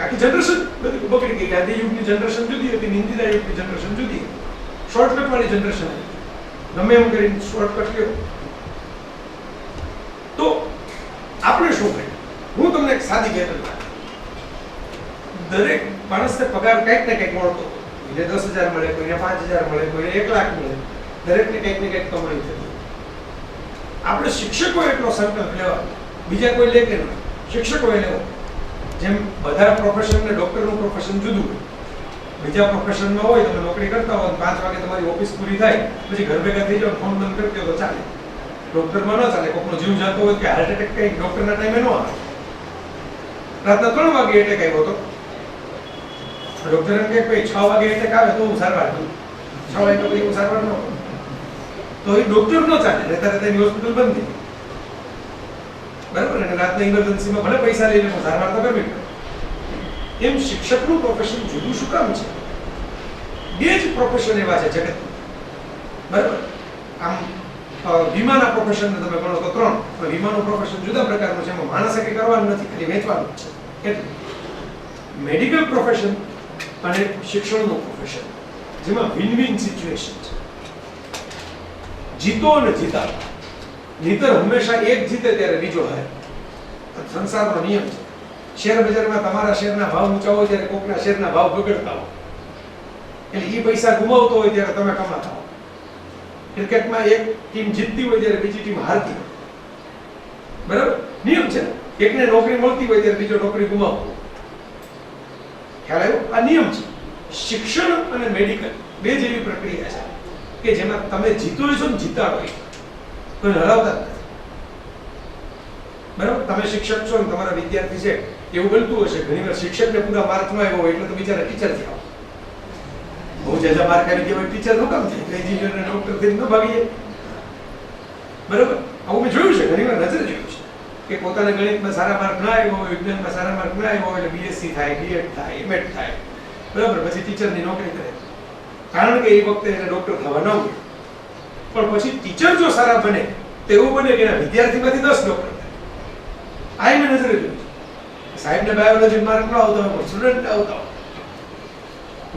આખી જનરેશન બધી બગડી ગઈ. ગાંધી યુગની જનરેશન જુદી હતી, ઇન્દિરા યુગની જનરેશન જુદી હતી. શોર્ટકટ વાળી જનરેશન હતી. ગમે એમ કરીને શોર્ટકટ લ્યો. તો આપણે શું કરીએ? હું તમને એક સાદી કહેતો દરેક માણસને પગાર કંઈક ને કંઈક મળતો. કોઈને 10,000 મળે, કોઈને 5,000 મળે, કોઈને 1 લાખ મળે. દરેકને કંઈક ને કંઈક કમાણી થતી. આપણે શિક્ષકો એટલો સંકલ્પ લેવા, બીજા કોઈ લે કે ન, શિક્ષકોએ લેવો. જેમ બધા પ્રોફેશન ને ડોક્ટરનું પ્રોફેશન જુદું હોય. બીજા પ્રોફેશનમાં હોય તમે નોકરી કરતા હોય 5 વાગે તમારી ઓફિસ પૂરી થાય પછી ઘર ભેગા થઈ જાવ, ફોન બંધ કરી દો તો ચાલે. ડોક્ટરમાં ન ચાલે. કોઈનો જીવ જતો હોય કે હાર્ટ એટેક કઈ ડોક્ટરના ટાઈમે ન આવે. રાતના 3 વાગે એટેક આવ્યો હતો, ડોક્ટર એમ કે ભાઈ 6 વાગે એટેક આવે તો હું સારવાર કરું. 6 વાગે તો હું સારવાર ન કરું તો એ ડોક્ટર ન ચાલે. રહેતા તેની હોસ્પિટલ બંધ થઈ. બરાબર. અને રાતના ઇમરજન્સીમાં ભલે પૈસા લઈને સારવાર તો કરવી પડે. એમ શિક્ષકનું પ્રોફેશન જુદું શું કામ છે? બે જ પ્રોફેશન એવા છે જગત. બરાબર. આમ વીમાના પ્રોફેશનને તમે ગણો તો 3, પણ વીમાનું પ્રોફેશન જુદા પ્રકારનું છે. એમાં માણસે કંઈ કરવાનું નથી, ખાલી વેચવાનું છે. એટલે મેડિકલ પ્રોફેશન અને શિક્ષણનું પ્રોફેશન જેમાં વિન વિન સિચ્યુએશન છે. જીતો અને જીતાડો. નહીતર હંમેશા એક જીતે ત્યારે બીજો હારે. સંસારનો નિયમ છે. શેર બજારમાં તમારા શેરના ભાવ ઊંચા હોય ત્યારે કોકના શેરના ભાવ બગડતા હોય. એટલે એ પૈસા ગુમાવતો હોય ત્યારે તમે કમાતા હો. ક્રિકેટમાં એક ટીમ જીતતી હોય ત્યારે બીજી ટીમ હારતી હોય. બરાબર. નિયમ છે. એકને નોકરી મળતી હોય ત્યારે બીજો નોકરી ગુમાવતો હોય. ખ્યાલ આવ્યો? આ નિયમ છે. શિક્ષણ અને મેડિકલ બે જેવી પ્રક્રિયા છે કે જેમાં તમે જીતો છો ને જીતાડો કોઈ હરાવતા જ નથી. બરાબર. તમે શિક્ષક છો ને તમારા વિદ્યાર્થી છે એવું બનતું હશે ઘણીવાર શિક્ષકને પૂરા માર્ક ન આવ્યો હોય એટલે તો બિચારા ટીચર થી આવો. બહુ જાજા માર્ક આવી ગયા હોય ટીચર નું કામ છે, એન્જિનિયર ને ડોક્ટર થી ન ભાગીએ. બરાબર. આવું મેં જોયું છે, ઘણીવાર નજરે જોયું છે કે પોતાના ગણિતમાં સારા માર્ક ના આવ્યો હોય, વિજ્ઞાનમાં સારા માર્ક ના આવ્યો હોય એટલે બીએસસી થાય, બીએડ થાય, એમએડ થાય. બરાબર. પછી ટીચરની નોકરી કરે કારણ કે એ વખતે એને ડોક્ટર થવા ન હોય. પણ પછી ટીચર જો સારા બને તો એવું બને કે એના વિદ્યાર્થીમાંથી 10 ડોક્ટર થાય. આ મેં નજરે જોયું છે. સાહેબને બાયોલોજી માર્ક ન આવતો હોય પણ સ્ટુડન્ટ આવતા હોય.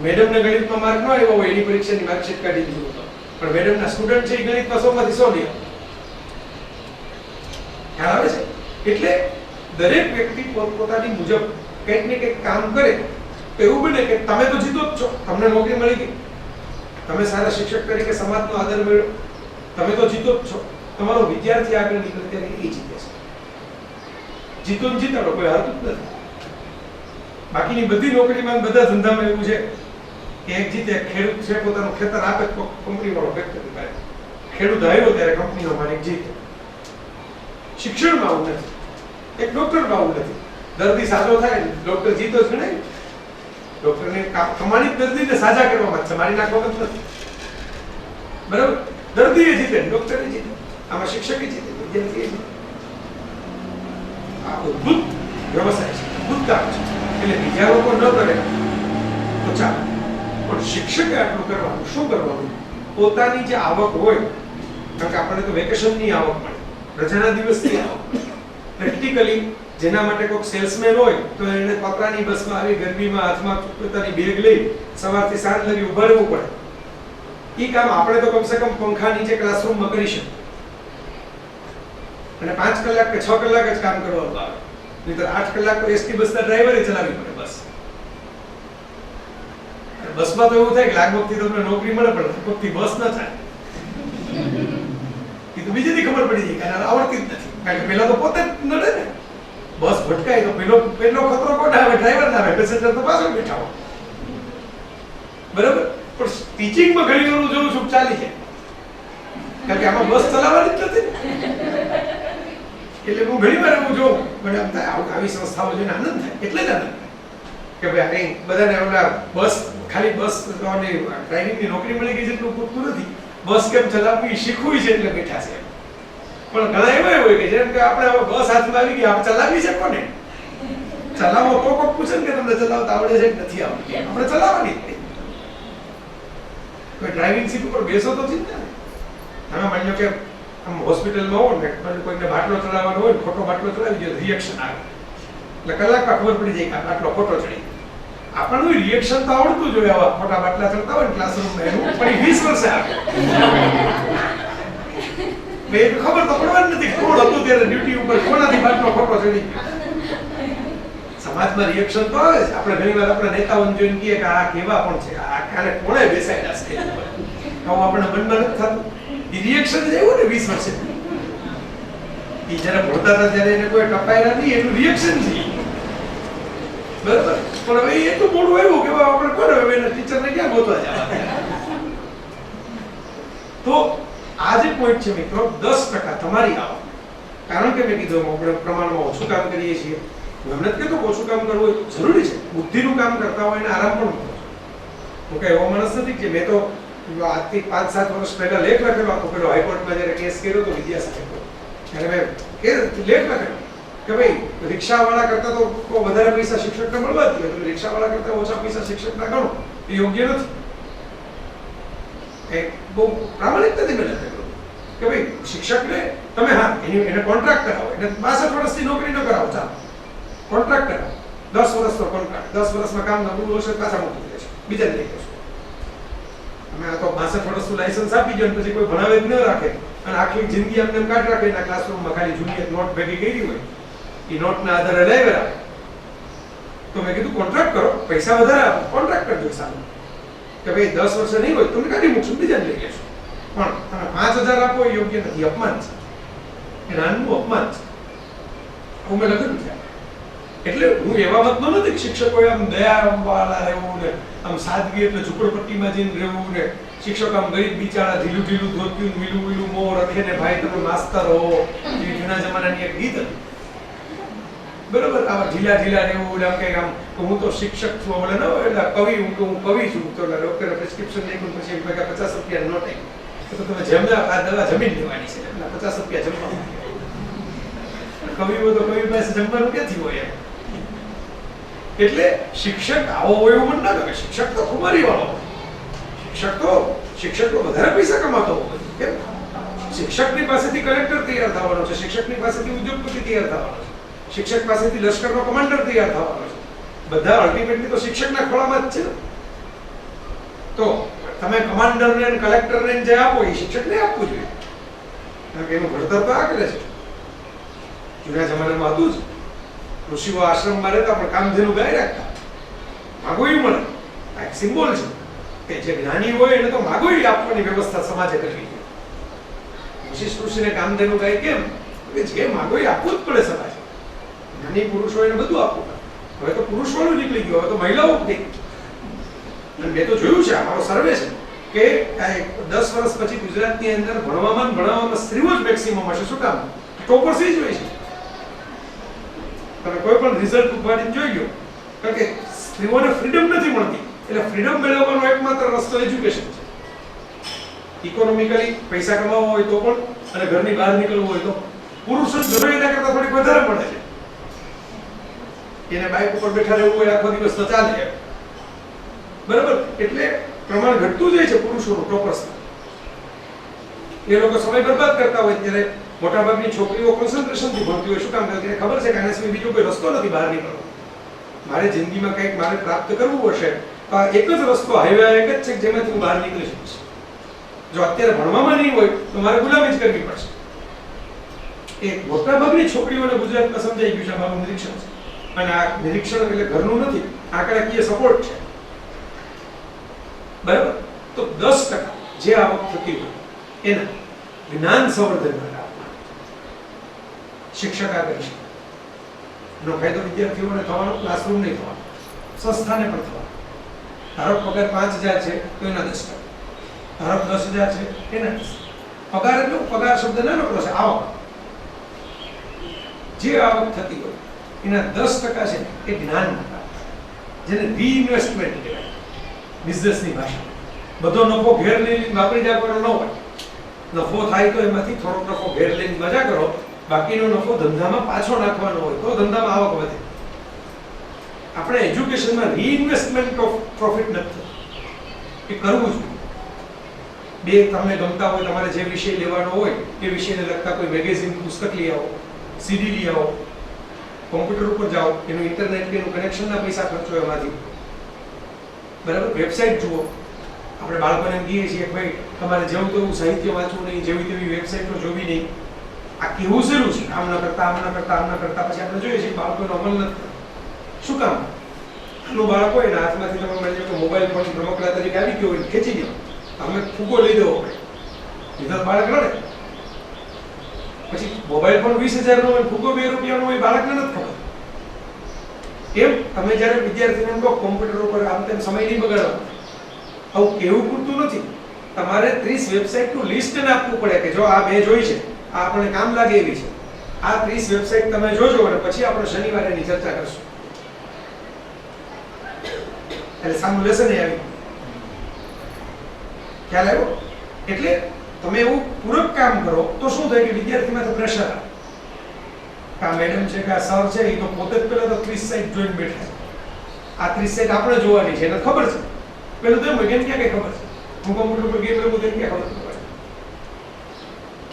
મેડમને ગણિતમાં માર્ક ન આવ્યો હોય એની પરીક્ષાની માર્કશીટ કાઢી દીધું હતો પણ મેડમના સ્ટુડન્ટ છે એ ગણિતમાં 100 માંથી 100 લે. ખ્યાલ આવે છે? એટલે દરેક વ્યક્તિ પોતપોતાની મુજબ કંઈક ને કંઈક કામ કરે તો એવું બને કે તમે તો જીતો જ છો, તમને નોકરી મળી ગઈ, તમે સારા શિક્ષક તરીકે સમાજનો આદર મેળવ્યો, તમે તો જીતો જ છો. તમારો વિદ્યાર્થી આગળ નીકળે ત્યારે એ જીતે છે. જીતો ને જીતાડો, કોઈ હારતું જ નથી. બાકીની બધી નોકરીમાં બધા ધંધામાં એવું છે કે એક જીતે. ખેડૂત છે પોતાનું ખેતર આપે કંપની વાળો ફેક્ટરી કરે, ખેડૂત આવ્યો ત્યારે કંપનીનો માલિક જીતે. શિક્ષણમાં આવું નથી, એક ડોક્ટરમાં આવું નથી. દર્દી સાજો થાય ડોક્ટર જીતો જ ગણાય. ડોક્ટરને કમાણી દર્દીને સાજા કરવામાં છે, મારી નાખવામાં જ નથી. બરાબર. દર્દીએ જીતે, ડોક્ટરે જીતે, આમાં શિક્ષકે જીતે, વિદ્યાર્થીએ જીતે. આ અદ્ભુત વ્યવસાય છે, અદ્ભુત કામ છે. એટલે બીજા લોકો ન કરે તો ચાલે, પણ શિક્ષકે આટલું કરવાનું. શું કરવાનું? પોતાની જે આવક હોય, કારણ કે આપણને તો વેકેશનની આવક મળે, રજાના દિવસની આવક મળે. પ્રેક્ટિકલી જેના માટે કોઈ સેલ્સમેન હોય તો એને પતરાની બસમાં આવી ગરમીમાં હાથમાં પોતાની બેગ લઈ સવારથી સાંજ લગી ઉભા રહેવું પડે. એ કામ આપણે તો કમસે કમ પંખા નીચે ક્લાસરૂમમાં કરી શકીએ અને 5 કલાક કે 6 કલાક જ કામ કરવાનું આવે. નહીતર 8 કલાક તો એસટી બસના ડ્રાઈવરે ચલાવવી પડે બસ. બસમાં તો એવું થાય કે લાગવગથી તમને નોકરી મળે પણ લાગવગથી બસ ન થાય. એ તો બીજેથી ખબર પડી જાય કે આવડતી જ નથી. કારણ કે પેલા તો પોતે જ નડે ને. બસ ભટકાય તો પેલો ખતરો કોણ આવે? ડ્રાઈવર ના આવે, પેસેન્જર તો પાછળ બેઠા હોય. બરાબર. પણ ટીચિંગમાં ઘણી વાર હું જોઉં છું ચાલી જાય, કારણ કે આમાં બસ ચલાવવાની જ નથી. એટલે હું ઘણી વાર એવું જોઉં મને એમ થાય આવી સંસ્થાઓ જોઈને આનંદ થાય. એટલે જ આનંદ થાય કે ભાઈ અહીં બધાને ઓલા બસ ખાલી બસ ડ્રાઇવિંગની નોકરી મળી ગઈ જેટલું પૂરતું નથી. બસ કેમ ચલાવવી શીખવું છે એટલે બેઠા છે. પણ ઘણા એવા હોય કે જેમ કે આપણે હવે બસ હાથમાં આવી ગઈ, આપણે ચલાવી છે કોને? ચલાવો તો કોઈ પૂછે ને કે તમને ચલાવતા આવડે છે કે નથી આવડતી. આપણે ચલાવવાની જ નહીં. કોઈ ડ્રાઇવિંગ સીટ ઉપર બેસો તો ચિંતા ને. તમે માની લો કે આમ હોસ્પિટલમાં હો ને કોઈને બાટલો ચલાવવાનો હોય, ખોટો બાટલો ચલાવી દો, રિએક્શન આવે. એટલે કલાકમાં ખબર પડી જાય કે આ બાટલો ખોટો ચડી ગયો. આપણનું રિએક્શન તો આવડતું જોઈએ આવા ખોટા બાટલા ચડતા હોય ને ક્લાસરૂમમાં એનું, પણ 20 વર્ષે આવે મેં ખબર તો પડવાની નથી કોણ હતું ત્યારે ડ્યુટી ઉપર, કોનાથી બાટલો ખોટો ચડી ગયો. સમાજમાં રિએક્શન તો આવે છે. આપણે ઘણીવાર આપણા નેતાઓને જોઈને કહીએ કે આ કેવા પણ છે, આ કાને કોણે બેસાડ્યા છે, આવું આપણે મનમાં નથી થતું. એ રિએક્શન જ એવું ને 20 વર્ષે એ જ્યારે ભણતા હતા ત્યારે એને કોઈ ટપાયેલા નહીં, એનું રિએક્શન છે બરાબર. પણ હવે એટલું મોડું આવ્યું કે આપણે કોને હવે એના ટીચરને ક્યાં ગોતવા જવા. તો આ જે પોઈન્ટ છે મિત્રો, 10% તમારી આવક, કારણ કે મેં કીધું આપણે પ્રમાણમાં ઓછું કામ કરીએ છીએ. હું એમ નથી કહેતો ઓછું કામ કરવું જરૂરી છે, બુદ્ધિનું કામ કરતા હોય એને આરામ પણ મળે. હું કઈ એવો માણસ નથી કે મેં તો આજથી 5-7 વર્ષ પહેલા લેખ લખેલો હતો, પેલો હાઈકોર્ટમાં જ્યારે કેસ કર્યો તો વિદ્યાસાગર, ત્યારે મેં લેખ લખેલો કે ભાઈ રિક્ષાવાળા કરતા તો વધારે પૈસા શિક્ષકને મળવા જ જોઈએ, રિક્ષાવાળા કરતા ઓછા પૈસા શિક્ષકના ગણો એ યોગ્ય નથી. એ બહુ પ્રામાણિકતાથી મેં લખેલું કે ભાઈ શિક્ષકને તમે હા એને કોન્ટ્રાક્ટ કરાવો, એને 62 વર્ષથી નોકરી ન કરાવો, ચાલો કોન્ટ્રાક્ટ કરાવો, 10 વર્ષનો કોન્ટ્રાક્ટ, 10 વર્ષમાં કામ ન પૂરું હશે પાછા મોકલી દેશો, બીજાને લઈ જશો. અમે આ તો 62 વર્ષનું લાયસન્સ આપી દો પછી કોઈ ભણાવે જ ન રાખે અને આખી જિંદગી અમને કાઢ રાખે, એના ક્લાસરૂમમાં ખાલી જૂની નોટ ભેગી કરી હોય એ નોટના આધારે લઈ રાખે. તો મેં કીધું કોન્ટ્રાક્ટ કરો, પૈસા વધારે આપો, કોન્ટ્રાક્ટ કરજો સારું કે ભાઈ 10 વર્ષે નહીં હોય તમને કાઢી મૂકશું, બીજાને લઈ લેશું. પણ તમે 5000 આપો એ યોગ્ય નથી, અપમાન છે, એ નાનું અપમાન છે. હું મેં લખેલું છે. એટલે હું એવા મતનો નથી કે શિક્ષકોએ આમ દયાવાળા રહેવું ને આમ સાદગી એટલે ઝૂંપડપટ્ટીમાં જઈને રહેવું ને શિક્ષક આમ ગરીબ બિચારા ઢીલું ઢીલું ધોત્યું મીલું મીલું મોં રખે ને ભાઈ તમે માસ્તર હો, એ જૂના જમાનાની એક ગીત હતી બરોબર. આવા ઢીલા ઢીલા રહેવું આમ કંઈક આમ હું તો શિક્ષક છું બોલે ન એટલે કવિ હું કવિ છું, તો ડોક્ટરે પ્રિસ્ક્રિપ્શન લખ્યું પછી એમ કે 50 રૂપિયા નોટ આવી તો તમે જમવા આ દવા જમીન લેવાની છે એટલે 50 રૂપિયા જમવા. કવિઓ તો કવિ પાસે જમવાનું ક્યાંથી હોય એમ. એટલે શિક્ષક આવો હોય એવું મને ના ગમે. શિક્ષક તો ખુમારી વાળો હોય, શિક્ષક તો વધારે પૈસા કમાતો હોય. કેમ? શિક્ષકની પાસેથી કલેક્ટર તૈયાર થવાનો છે, શિક્ષકની પાસેથી ઉદ્યોગપતિ તૈયાર થવાનો છે, શિક્ષક પાસેથી લશ્કરનો કમાન્ડર તૈયાર થવાનો છે. બધા અલ્ટિમેટલી તો શિક્ષકના ખોળામાં જ છે. તો તમે કમાન્ડરને અને કલેક્ટરને જે આપો એ શિક્ષકને આપવું જોઈએ, કારણ કે એનું ભણતર તો આ કરે છે. જૂના જમાનામાં હતું જ, ઋષિઓ આશ્રમમાં રહેતા પણ કામધેનુ ગાય રાખતા, માગોયું મળે. આ એક સિમ્બોલ છે કે જે જ્ઞાની હોય એને તો માગોયું આપવાની વ્યવસ્થા સમાજે કરવી જોઈએ. વશિષ્ઠ ઋષિને કામધેનુ ગાય કેમ? કે જે માગોયું આપવું જ પડે સમાજે. જ્ઞાની પુરુષો એને બધું આપવું પડે. હવે તો પુરુષોનું નીકળી ગયું, હવે તો મહિલાઓ થઈ. મેં તો જોયું છે, અમારો સર્વે છે કે 10 વર્ષ પછી ગુજરાતની અંદર ભણવામાં સ્ત્રીઓ જ મેક્સિમમ હશે. શું કામ? ટોપર્સ જ હોય છે. તમે કોઈ પણ રિઝલ્ટ ઉપાડીને જોઈ લો, કારણ કે સ્ત્રીઓને ફ્રીડમ નથી મળતી. એટલે ફ્રીડમ મેળવવાનો એકમાત્ર રસ્તો એજ્યુકેશન છે. ઇકોનોમિકલી પૈસા કમાવવા હોય તો પણ અને ઘરની બહાર નીકળવું હોય તો પુરુષો જરૂરિયાત કરતા થોડીક વધારે મળે છે. એને બાઇક ઉપર બેઠા રહેવું હોય આખો દિવસ તો ચાલે, બરાબર. એટલે પ્રમાણ ઘટતું જાય છે પુરુષોનું ટોપર્સમાં. એ લોકો સમય બરબાદ કરતા હોય ત્યારે મોટાભાગની છોકરીઓ કોન્સન્ટ્રેશનથી ભણતી હોય. શું કામ? કારણ કે ખબર છે કે આના સિવાય બીજો કોઈ રસ્તો નથી બહાર નીકળવાનો. મારે જિંદગીમાં કંઈક મારે પ્રાપ્ત કરવું હશે તો આ એક જ રસ્તો, હાઈવે એક જ છે જેમાંથી હું બહાર નીકળી શકીશ. જો અત્યારે ભણવામાં નહીં હોય તો મારે ગુલામી જ કરવી પડશે. એ મોટાભાગની છોકરીઓને ગુજરાતમાં સમજાઈ ગયું છે. મારું નિરીક્ષણ છે. અને આ નિરીક્ષણ એટલે ઘરનું નથી, આંકડાકીય સપોર્ટ છે, બરાબર. તો 10% જે આવક થતી હોય એના જ્ઞાન સંવર્ધન માટે શિક્ષક આ કરી શકે. એનો ફાયદો વિદ્યાર્થીઓને થવાનો, ક્લાસરૂમ નહીં થવાનો, સંસ્થાને પણ થવાનો. ધારો પગાર 5000 છે તો એના 10%, ધારો 10000 છે એના 10%. પગાર એટલે પગાર શબ્દ નાનો કરો છે, આવક. જે આવક થતી હોય એના 10% છે એ જ્ઞાનમાં, જેને રીઇન્વેસ્ટમેન્ટ કહેવાય બિઝનેસની ભાષામાં. બધો નફો ઘેર લઈને વાપરી જવાનો ન હોય. નફો થાય તો એમાંથી થોડોક નફો ઘેર લઈને મજા કરો, બાકીનો નફો ધંધામાં પાછો નાખવાનો હોય તો ધંધામાં આવક વધે. આપણે એજ્યુકેશનમાં રીઇન્વેસ્ટમેન્ટ ઓફ પ્રોફિટ નથી, એ કરવું જોઈએ. બે તમને ગમતા હોય, તમારે જે વિષય લેવાનો હોય એ વિષયને લગતા કોઈ મેગેઝિન પુસ્તક લઈ આવો, સીડી લઈ આવો, કોમ્પ્યુટર ઉપર જાઓ, એનું ઇન્ટરનેટ કે એનું કનેક્શનના પૈસા ખર્ચો એમાંથી, બરાબર. વેબસાઇટ જુઓ, આપણે બાળકોને એમ કહીએ છીએ કે ભાઈ તમારે જેવું તેવું સાહિત્ય વાંચવું નહીં, જેવી તેવી વેબસાઇટો જોવી નહીં. આ કેવું સહેલું છે, આમ ન કરતા પછી આપણે જોઈએ છીએ બાળકોનો અમલ નથી થતો. શું કામ? આનું બાળક હોય ને હાથમાંથી તમે માની લો કે મોબાઈલ ફોન રમકડા તરીકે આવી ગયો હોય, ખેંચી દો, અમે ફૂગો લઈ દેવો પડે, લીધા બાળક રડે. પછી મોબાઈલ ફોન 20,000 નો હોય, ફૂગો 2 રૂપિયાનો હોય, બાળકને નથી ખબર. એમ તમે જ્યારે વિદ્યાર્થીને એમ કહો કોમ્પ્યુટર ઉપર આમ તેમ સમય નહીં બગાડવાનો, આવું કેવું પૂરતું નથી. તમારે 30 વેબસાઇટનું લિસ્ટ આપવું પડે કે જો આ મેં જોઈ છે, આ આપણને કામ લાગે એવી છે, આ 30 વેબસાઇટ તમે જોજો અને પછી આપણે શનિવારે એની ચર્ચા કરશું. એટલે સામું લેસન આવી ખ્યાલ આવ્યો. એટલે તમે એવું પૂરક કામ કરો તો શું થાય કે વિદ્યાર્થીમાં તો પ્રેશર આવે. આ મેડમ છે કે આ સર છે, એ તો પોતે જ પહેલા તો 30 સાઇટ જોઈને બેઠા છે. આ 30 સાઇટ આપણે જોવાની છે, એને ખબર છે. પેલું તો એમ કેમ ક્યાં કઈ ખબર છે, હું કોમ્પ્યુટર પર ગેમ રમું તેમ ક્યાં ખબર પડે.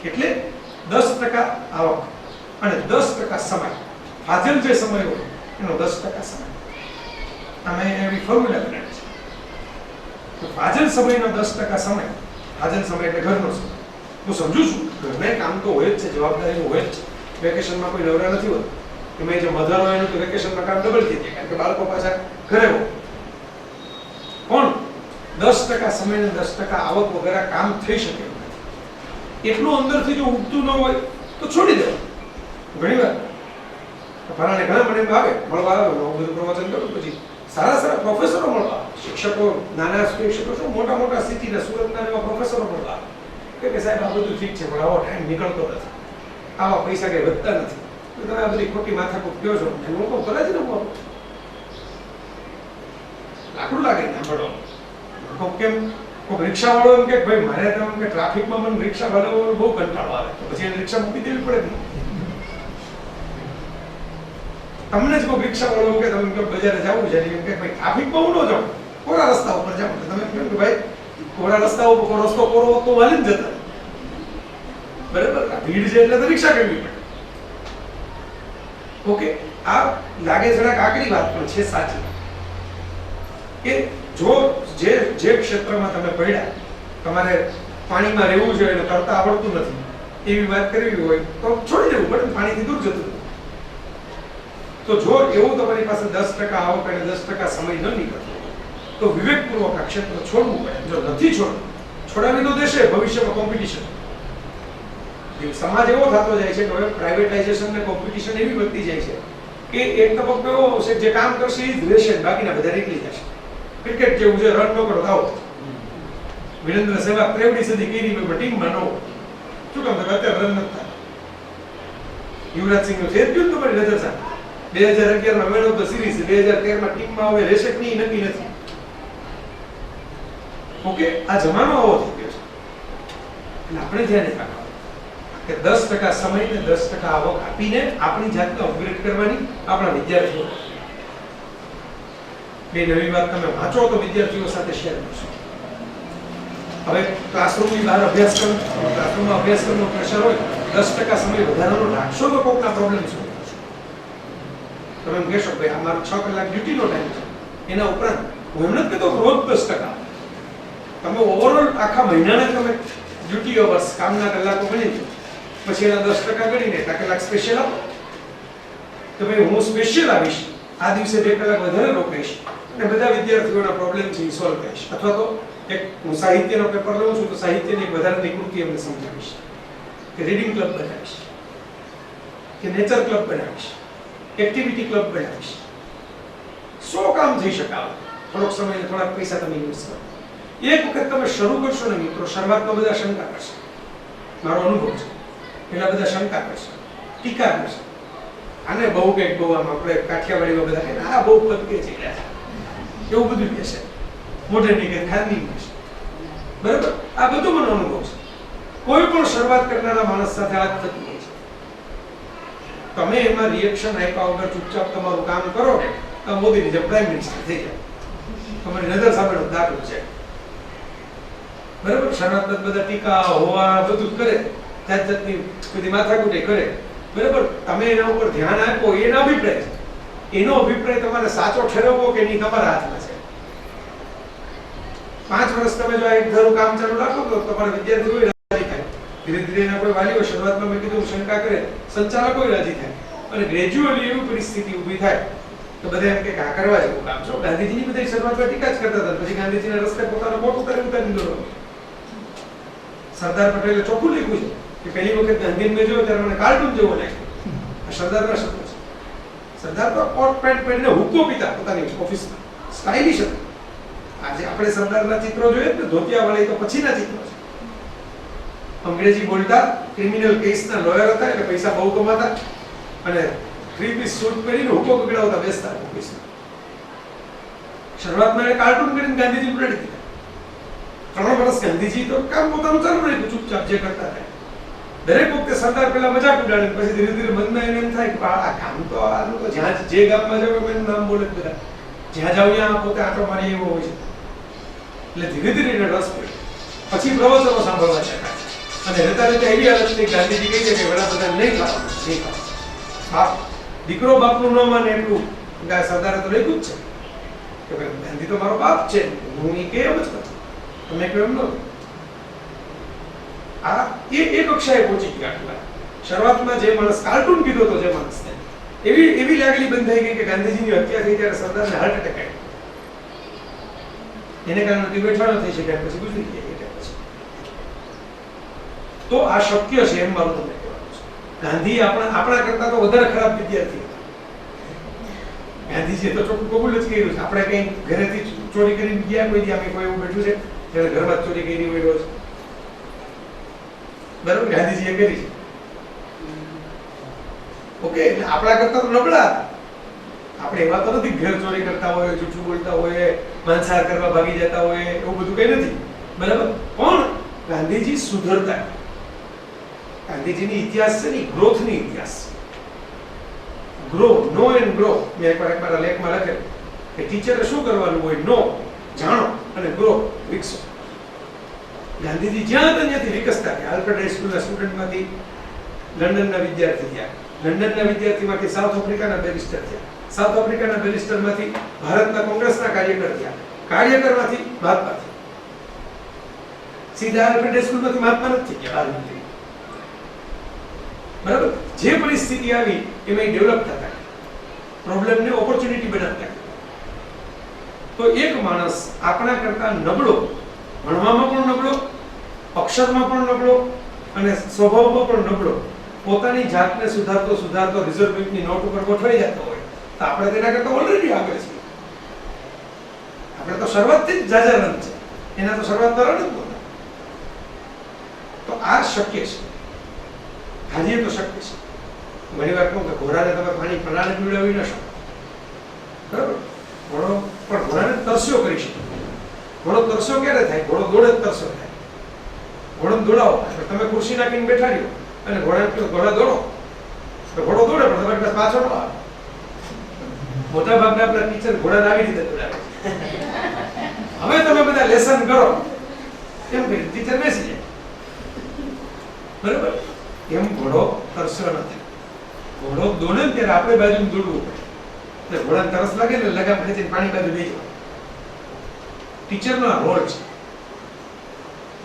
એટલે 10% આવક અને 10% સમય, હાજર જે સમય હોય એનો 10% સમય. અમે એવી ફોર્મ્યુલા બનાવી છે. હાજર સમયનો 10% સમય, હાજર સમય એટલે ઘરનો સમય. હું સમજુ છું ઘરને કામ તો હોય જ છે, જવાબદારી હોય જ છે. વેકેશનમાં કોઈ નવરા નથી હોતું. એમાં જે મધર હોય એનું તો વેકેશનમાં કામ ડબલ થઈ જાય, કારણ કે બાળકો પાછા ઘરે હોય. પણ 10% સમય ને 10% આવક વગર કામ થઈ શકે એમ નથી. એટલું અંદરથી જો ઉગતું ન હોય તો છોડી દેવું. ઘણી વાર ફરાને ઘણા મને આવે મળવા આવે, હું બધું પ્રવચન કરું, પછી સારા પ્રોફેસરો મળવા, શિક્ષકો, નાના શિક્ષકો શું મોટા સિટીના સુરતના એવા પ્રોફેસરો મળવા કે સાહેબ આ બધું ઠીક છે પણ આવો ટાઈમ નીકળતો નથી, આવા પૈસા કઈ વધતા નથી, તો તમે આ બધી ખોટી માથાકૂટ કહો છો. હું કહું કરે જ ને, લાકડું લાગે ને સાંભળો. કેમ કોઈ રિક્ષા વાળો એમ કે ભાઈ મારે તો કે ટ્રાફિકમાં મને રિક્ષા વાળો બહુ કંટાળો આવે, તો પછી એને રિક્ષા મૂકી દેવી પડે ને. તમને જ કોઈ રિક્ષા વાળો કે તમે બજારે જવું છે એમ કે ભાઈ ટ્રાફિકમાં હું ન જાઉં, કોરા રસ્તા ઉપર જાઉં, તમે કહો કે ભાઈ કોરા રસ્તા ઉપર રસ્તો કોરો તો વાલી જ જતા, બરાબર. ભીડ છે એટલે તો રિક્ષા કરવી પડે. ઓકે, આ લાગે જરાક આકરી વાત પણ છે સાચી કે જો જે ક્ષેત્રમાં તમે પડ્યા, તમારે પાણીમાં રહેવું છે એટલે તરતા આવડતું નથી એવી વાત કરવી હોય તો છોડી દેવું પડે, પાણીથી દૂર જતું. તો જો એવું તમારી પાસે 10% આવક અને 10% સમય ન નીકળતો તો વિવેકપૂર્વક આ ક્ષેત્ર છોડવું પડે. જો નથી છોડાવી તો દેશે ભવિષ્યમાં કોમ્પિટિશન. સમાજ એવો થતો જાય છે કે હવે પ્રાઇવેટાઇઝેશન ને કોમ્પિટિશન એવી વધતી જાય છે કે એક તબક્કો એવો આવશે જે કામ કરશે એ જ રહેશે, બાકીના બધા નીકળી જશે. ક્રિકેટ જેવું છે, રન ન કરો થાવ. વિરેન્દ્ર સહેવાગ 23 સદી કરી ટીમમાં ન હોય. શું કામ અત્યારે રન નથી થાય? યુવરાજ સિંહ નું છે જ તમારી નજર સામે 2011માં મેન ઓફ ધ સિરીઝ, 2013માં ટીમમાં હવે રહેશે કે નહીં નક્કી નથી. ઓકે, આ જમાનો આવો થઈ ગયો છે. એટલે આપણે ધ્યાન રાખવાનું કે 10% સમય ને 10% આવક આપીને આપણી જાતને અપગ્રેડ કરવાની આપણા વિદ્યાર્થીઓ. બે નવી વાત તમે વાંચો તો વિદ્યાર્થીઓ સાથે શેર કરશો. હવે ક્લાસરૂમની બહાર ક્લાસરૂમમાં અભ્યાસક્રમનો પ્રેશર હોય, 10% સમય વધારાનો રાખશો તો કોઈકના પ્રોબ્લેમ શું? તમે એમ કહેશો ભાઈ આ મારો 6 કલાક ડ્યુટીનો ટાઈમ છે, એના ઉપરાંત હું એમ નથી કહેતો રોજ 10%. તમે ઓવરઓલ આખા મહિનાને તમે ડ્યુટી અવર્સ, કામના કલાકો ગણી લો, પછી એના 10% ગણીને 1 કલાક સ્પેશિયલ આપો. તો ભાઈ હું સ્પેશિયલ આવીશ, આ દિવસે 2 કલાક વધારે રોકાઈશ અને બધા વિદ્યાર્થીઓના પ્રોબ્લેમ છે એ સોલ્વ કરીશ. અથવા તો એક હું સાહિત્યનો પેપર લઉં છું તો સાહિત્યની એક વધારાની કૃતિ એમને સમજાવીશ, કે રીડિંગ ક્લબ બનાવીશ, કે નેચર ક્લબ બનાવીશ, એક્ટિવિટી ક્લબ બનાવીશ. 100 કામ થઈ શકે. થોડોક સમય ને થોડાક પૈસા તમે યુઝ કરો. એક વખત તમે શરૂ કરશો ને મિત્રો, શરૂઆતમાં બધા શંકા કરશે, મારો અનુભવ છે. પેલા બધા શંકા કરશે, ટીકા કરશે, આને બહુ કંઈક બહુ આમ આપણે કાઠિયાવાડીમાં બધા કહે આ બહુ પદકે છે, એવું બધું કહેશે, મોઢેની કે ખાનની કહેશે, બરાબર. આ બધું મને અનુભવ છે. કોઈ પણ શરૂઆત કરનારા માણસ સાથે આ જ થતું હોય છે. તમે એમાં રિએક્શન આપ્યા વગર ચૂપચાપ તમારું કામ કરો ને તો મોદીની જેમ પ્રાઇમ મિનિસ્ટર થઈ જાય. તમારી નજર સામેનો દાખલો છે, બરાબર. શરૂઆતમાં બધા ટીકા હોવા બધું કરે, જાતની બધી માથાકૂટી કરે, બરાબર, તમે એના ઉપર ધ્યાન આપો એનો અભિપ્રાય છે. એનો અભિપ્રાય તમારે સાચો ઠેરવવો કે નહીં તમારા હાથમાં છે. 5 વર્ષ તમે જો આ એક ધારું કામ ચાલુ રાખો તો તમારા વિદ્યાર્થીઓ રાજી થાય. ધીરે ધીરે એના કોઈ વાલીઓ શરૂઆતમાં મેં કીધું શંકા કરે, સંચાલકો રાજી થાય અને ગ્રેજ્યુઅલી એવી પરિસ્થિતિ ઊભી થાય તો બધા એમ કે આ કરવા જેવું કામ છે. ગાંધીજીની બધા શરૂઆતમાં ટીકા જ કરતા હતા, પછી ગાંધીજીના રસ્તે પોતાનો મોટ ઉતારી દોરો. સરદાર પટેલે ચોખ્ખું લખ્યું છે કે પહેલી વખત ગાંધીને મેં જોયો ત્યારે મને કાર્ટૂન જેવો લાગ્યો. આ સરદારના શબ્દો છે. સરદાર તો કોટ પેન્ટ પહેરીને હુક્કો પીતા પોતાની ઓફિસમાં, સ્ટાઇલિશ હતા. આજે આપણે સરદારના ચિત્રો જોઈએ ને ધોતિયા વાળી તો પછીના ચિત્રો છે. અંગ્રેજી બોલતા, ક્રિમિનલ કેસના લોયર હતા એટલે પૈસા બહુ કમાતા અને 3 પીસ સૂટ પહેરીને હુક્કો પકડાવતા બેસતા ઓફિસમાં. શરૂઆતમાં એ કાર્ટૂન કરીને ગાંધીજી ઉડાડી દીધા. 3 વર્ષ ગાંધીજી તો કામ પોતાનું ચાલુ રાખ્યું, ચૂપચાપ જે કરતા હતા. દરેક વખતે સરદાર પેલા મજાક ઉડાડે, પછી ધીરે ધીરે મનમાં એને એમ થાય કે આ કામ તો આનું તો જ્યાં જે ગામમાં જાવ એનું નામ બોલે બધા, જ્યાં જાવ ત્યાં પોતે આંટો મારી એવો હોય છે. એટલે ધીરે ધીરે એને રસ પડ્યો. પછી પ્રવચનો સાંભળવા ચાલ્યા અને રહેતા રહેતા એવી હાલત થઈ ગાંધીજી કહી કે વડાપ્રધાન નહીં ખાવાનું, નહીં ખાવાનું. બાપ દીકરો બાપનું ન માને એટલું સરદારે તો લખ્યું જ છે કે ભાઈ ગાંધી તો મારો બાપ છે, હું એ કે એમ જ કરું, તમે કહો એમ ન. આ એ કક્ષાએ પહોંચી ગયા. શરૂઆતમાં જે માણસ કાર્ટૂન કીધો હતો, જે માણસને એવી લાગણી બંધાઈ ગઈ કે ગાંધીજીની હત્યા થઈ ત્યારે સરદારને હાર્ટ એટેક આવ્યો. એને કારણે તે બેઠા ન થઈ શક્યા, પછી ગુજરી ગયા. તો આ શક્ય છે એમ મારું તમને કહેવાનું છે. ગાંધી આપણા કરતા તો વધારે ખરાબ વિદ્યાર્થી હતા. ગાંધીજીએ તો ચોખ્ખું કબૂલ જ કર્યું છે. આપણે કઈ ઘરેથી ચોરી કરીને ગયા કોઈ દી આપણે કોઈ એવું બેઠું છે જેને ઘરમાં ચોરી કરી હોય રોજ? બરાબર, ગાંધીજીએ કરી છે. ઓકે, એટલે આપણા કરતા તો નબળા હતા. આપણે એવા તો નથી ઘર ચોરી કરતા હોય, જૂઠું બોલતા હોય, માંસાહાર કરવા ભાગી જતા હોય, એવું બધું કઈ નથી. બરાબર, પણ ગાંધીજી સુધરતા. ગાંધીજીની ઇતિહાસ છે ને ગ્રોથની ઇતિહાસ. Grow, no and grow. મેં એકવાર લેખમાં લખેલું કે ટીચરે શું કરવાનું હોય? નો, જાણો, અને ગ્રો, વિકસો. ગાંધીજી જ્યાં હતા ત્યાંથી વિકસતા ગયા. આલ્ફ્રેડ હાઈસ્કૂલના સ્ટુડન્ટમાંથી લંડનના વિદ્યાર્થી થયા, લંડનના વિદ્યાર્થીમાંથી સાઉથ આફ્રિકાના બેરિસ્ટર થયા, સાઉથ આફ્રિકાના બેરિસ્ટરમાંથી ભારતના કોંગ્રેસના કાર્યકર થયા, કાર્યકરમાંથી મહાત્મા થયા. સીધા આલ્ફ્રેડ હાઈસ્કૂલમાંથી મહાત્મા નથી થયા. બરાબર, જે પરિસ્થિતિ આવી એમાં ડેવલપ થતા, પ્રોબ્લેમને ઓપોર્ચ્યુનિટી બનાવતા. તો એક માણસ આપણા કરતા નબળો, ભણવામાં પણ નબળો, અક્ષરમાં પણ નબળો અને સ્વભાવમાં પણ નબળો, પોતાની જાતને સુધારતો રિઝર્વ બેંકની નોટ ઉપર ગોઠવાઈ જતો હોય તો આપણે તેના કરતા ઓલરેડી આગળ છીએ. આપણે તો શરૂઆતથી જ જાજા રન છે, એના તો શરૂઆતના રન જ નહોતા. તો આ શક્ય છે, હાજીએ તો શક્ય છે. ઘણી વાર કહું કે ઘોડાને તમે પાણી પ્રણાલી પીવડાવી ન શકો, બરાબર? ઘોડો પણ ઘોડાને તરસ્યો કરી શકે. ઘોડો તરસ્યો ક્યારે થાય? ઘોડો દોડે જ તરસ્યો થાય. ઘોડો દોડાવો, તમે ખુરશી નાખીને બેઠા રહ્યો અને ઘોડાને કહો ઘોડા દોડો, તો ઘોડો દોડે પણ તમારી પાસે પાછળ ન આવે. મોટા ભાગના આપણા ટીચર ઘોડાને આવી રીતે દોડાવે. હવે તમે બધા લેસન કરો એમ કહી ટીચર બેસી જાય. બરાબર, એમ ઘોડો તરસ્યો નથી. ઘોડો દોડે ને ત્યારે આપણે બાજુ દોડવું પડે. એટલે ઘોડાને તરસ લાગે ને લગામ ખેંચીને પાણી બાજુ લઈ જવાનું. ટીચરનો આ રોલ છે.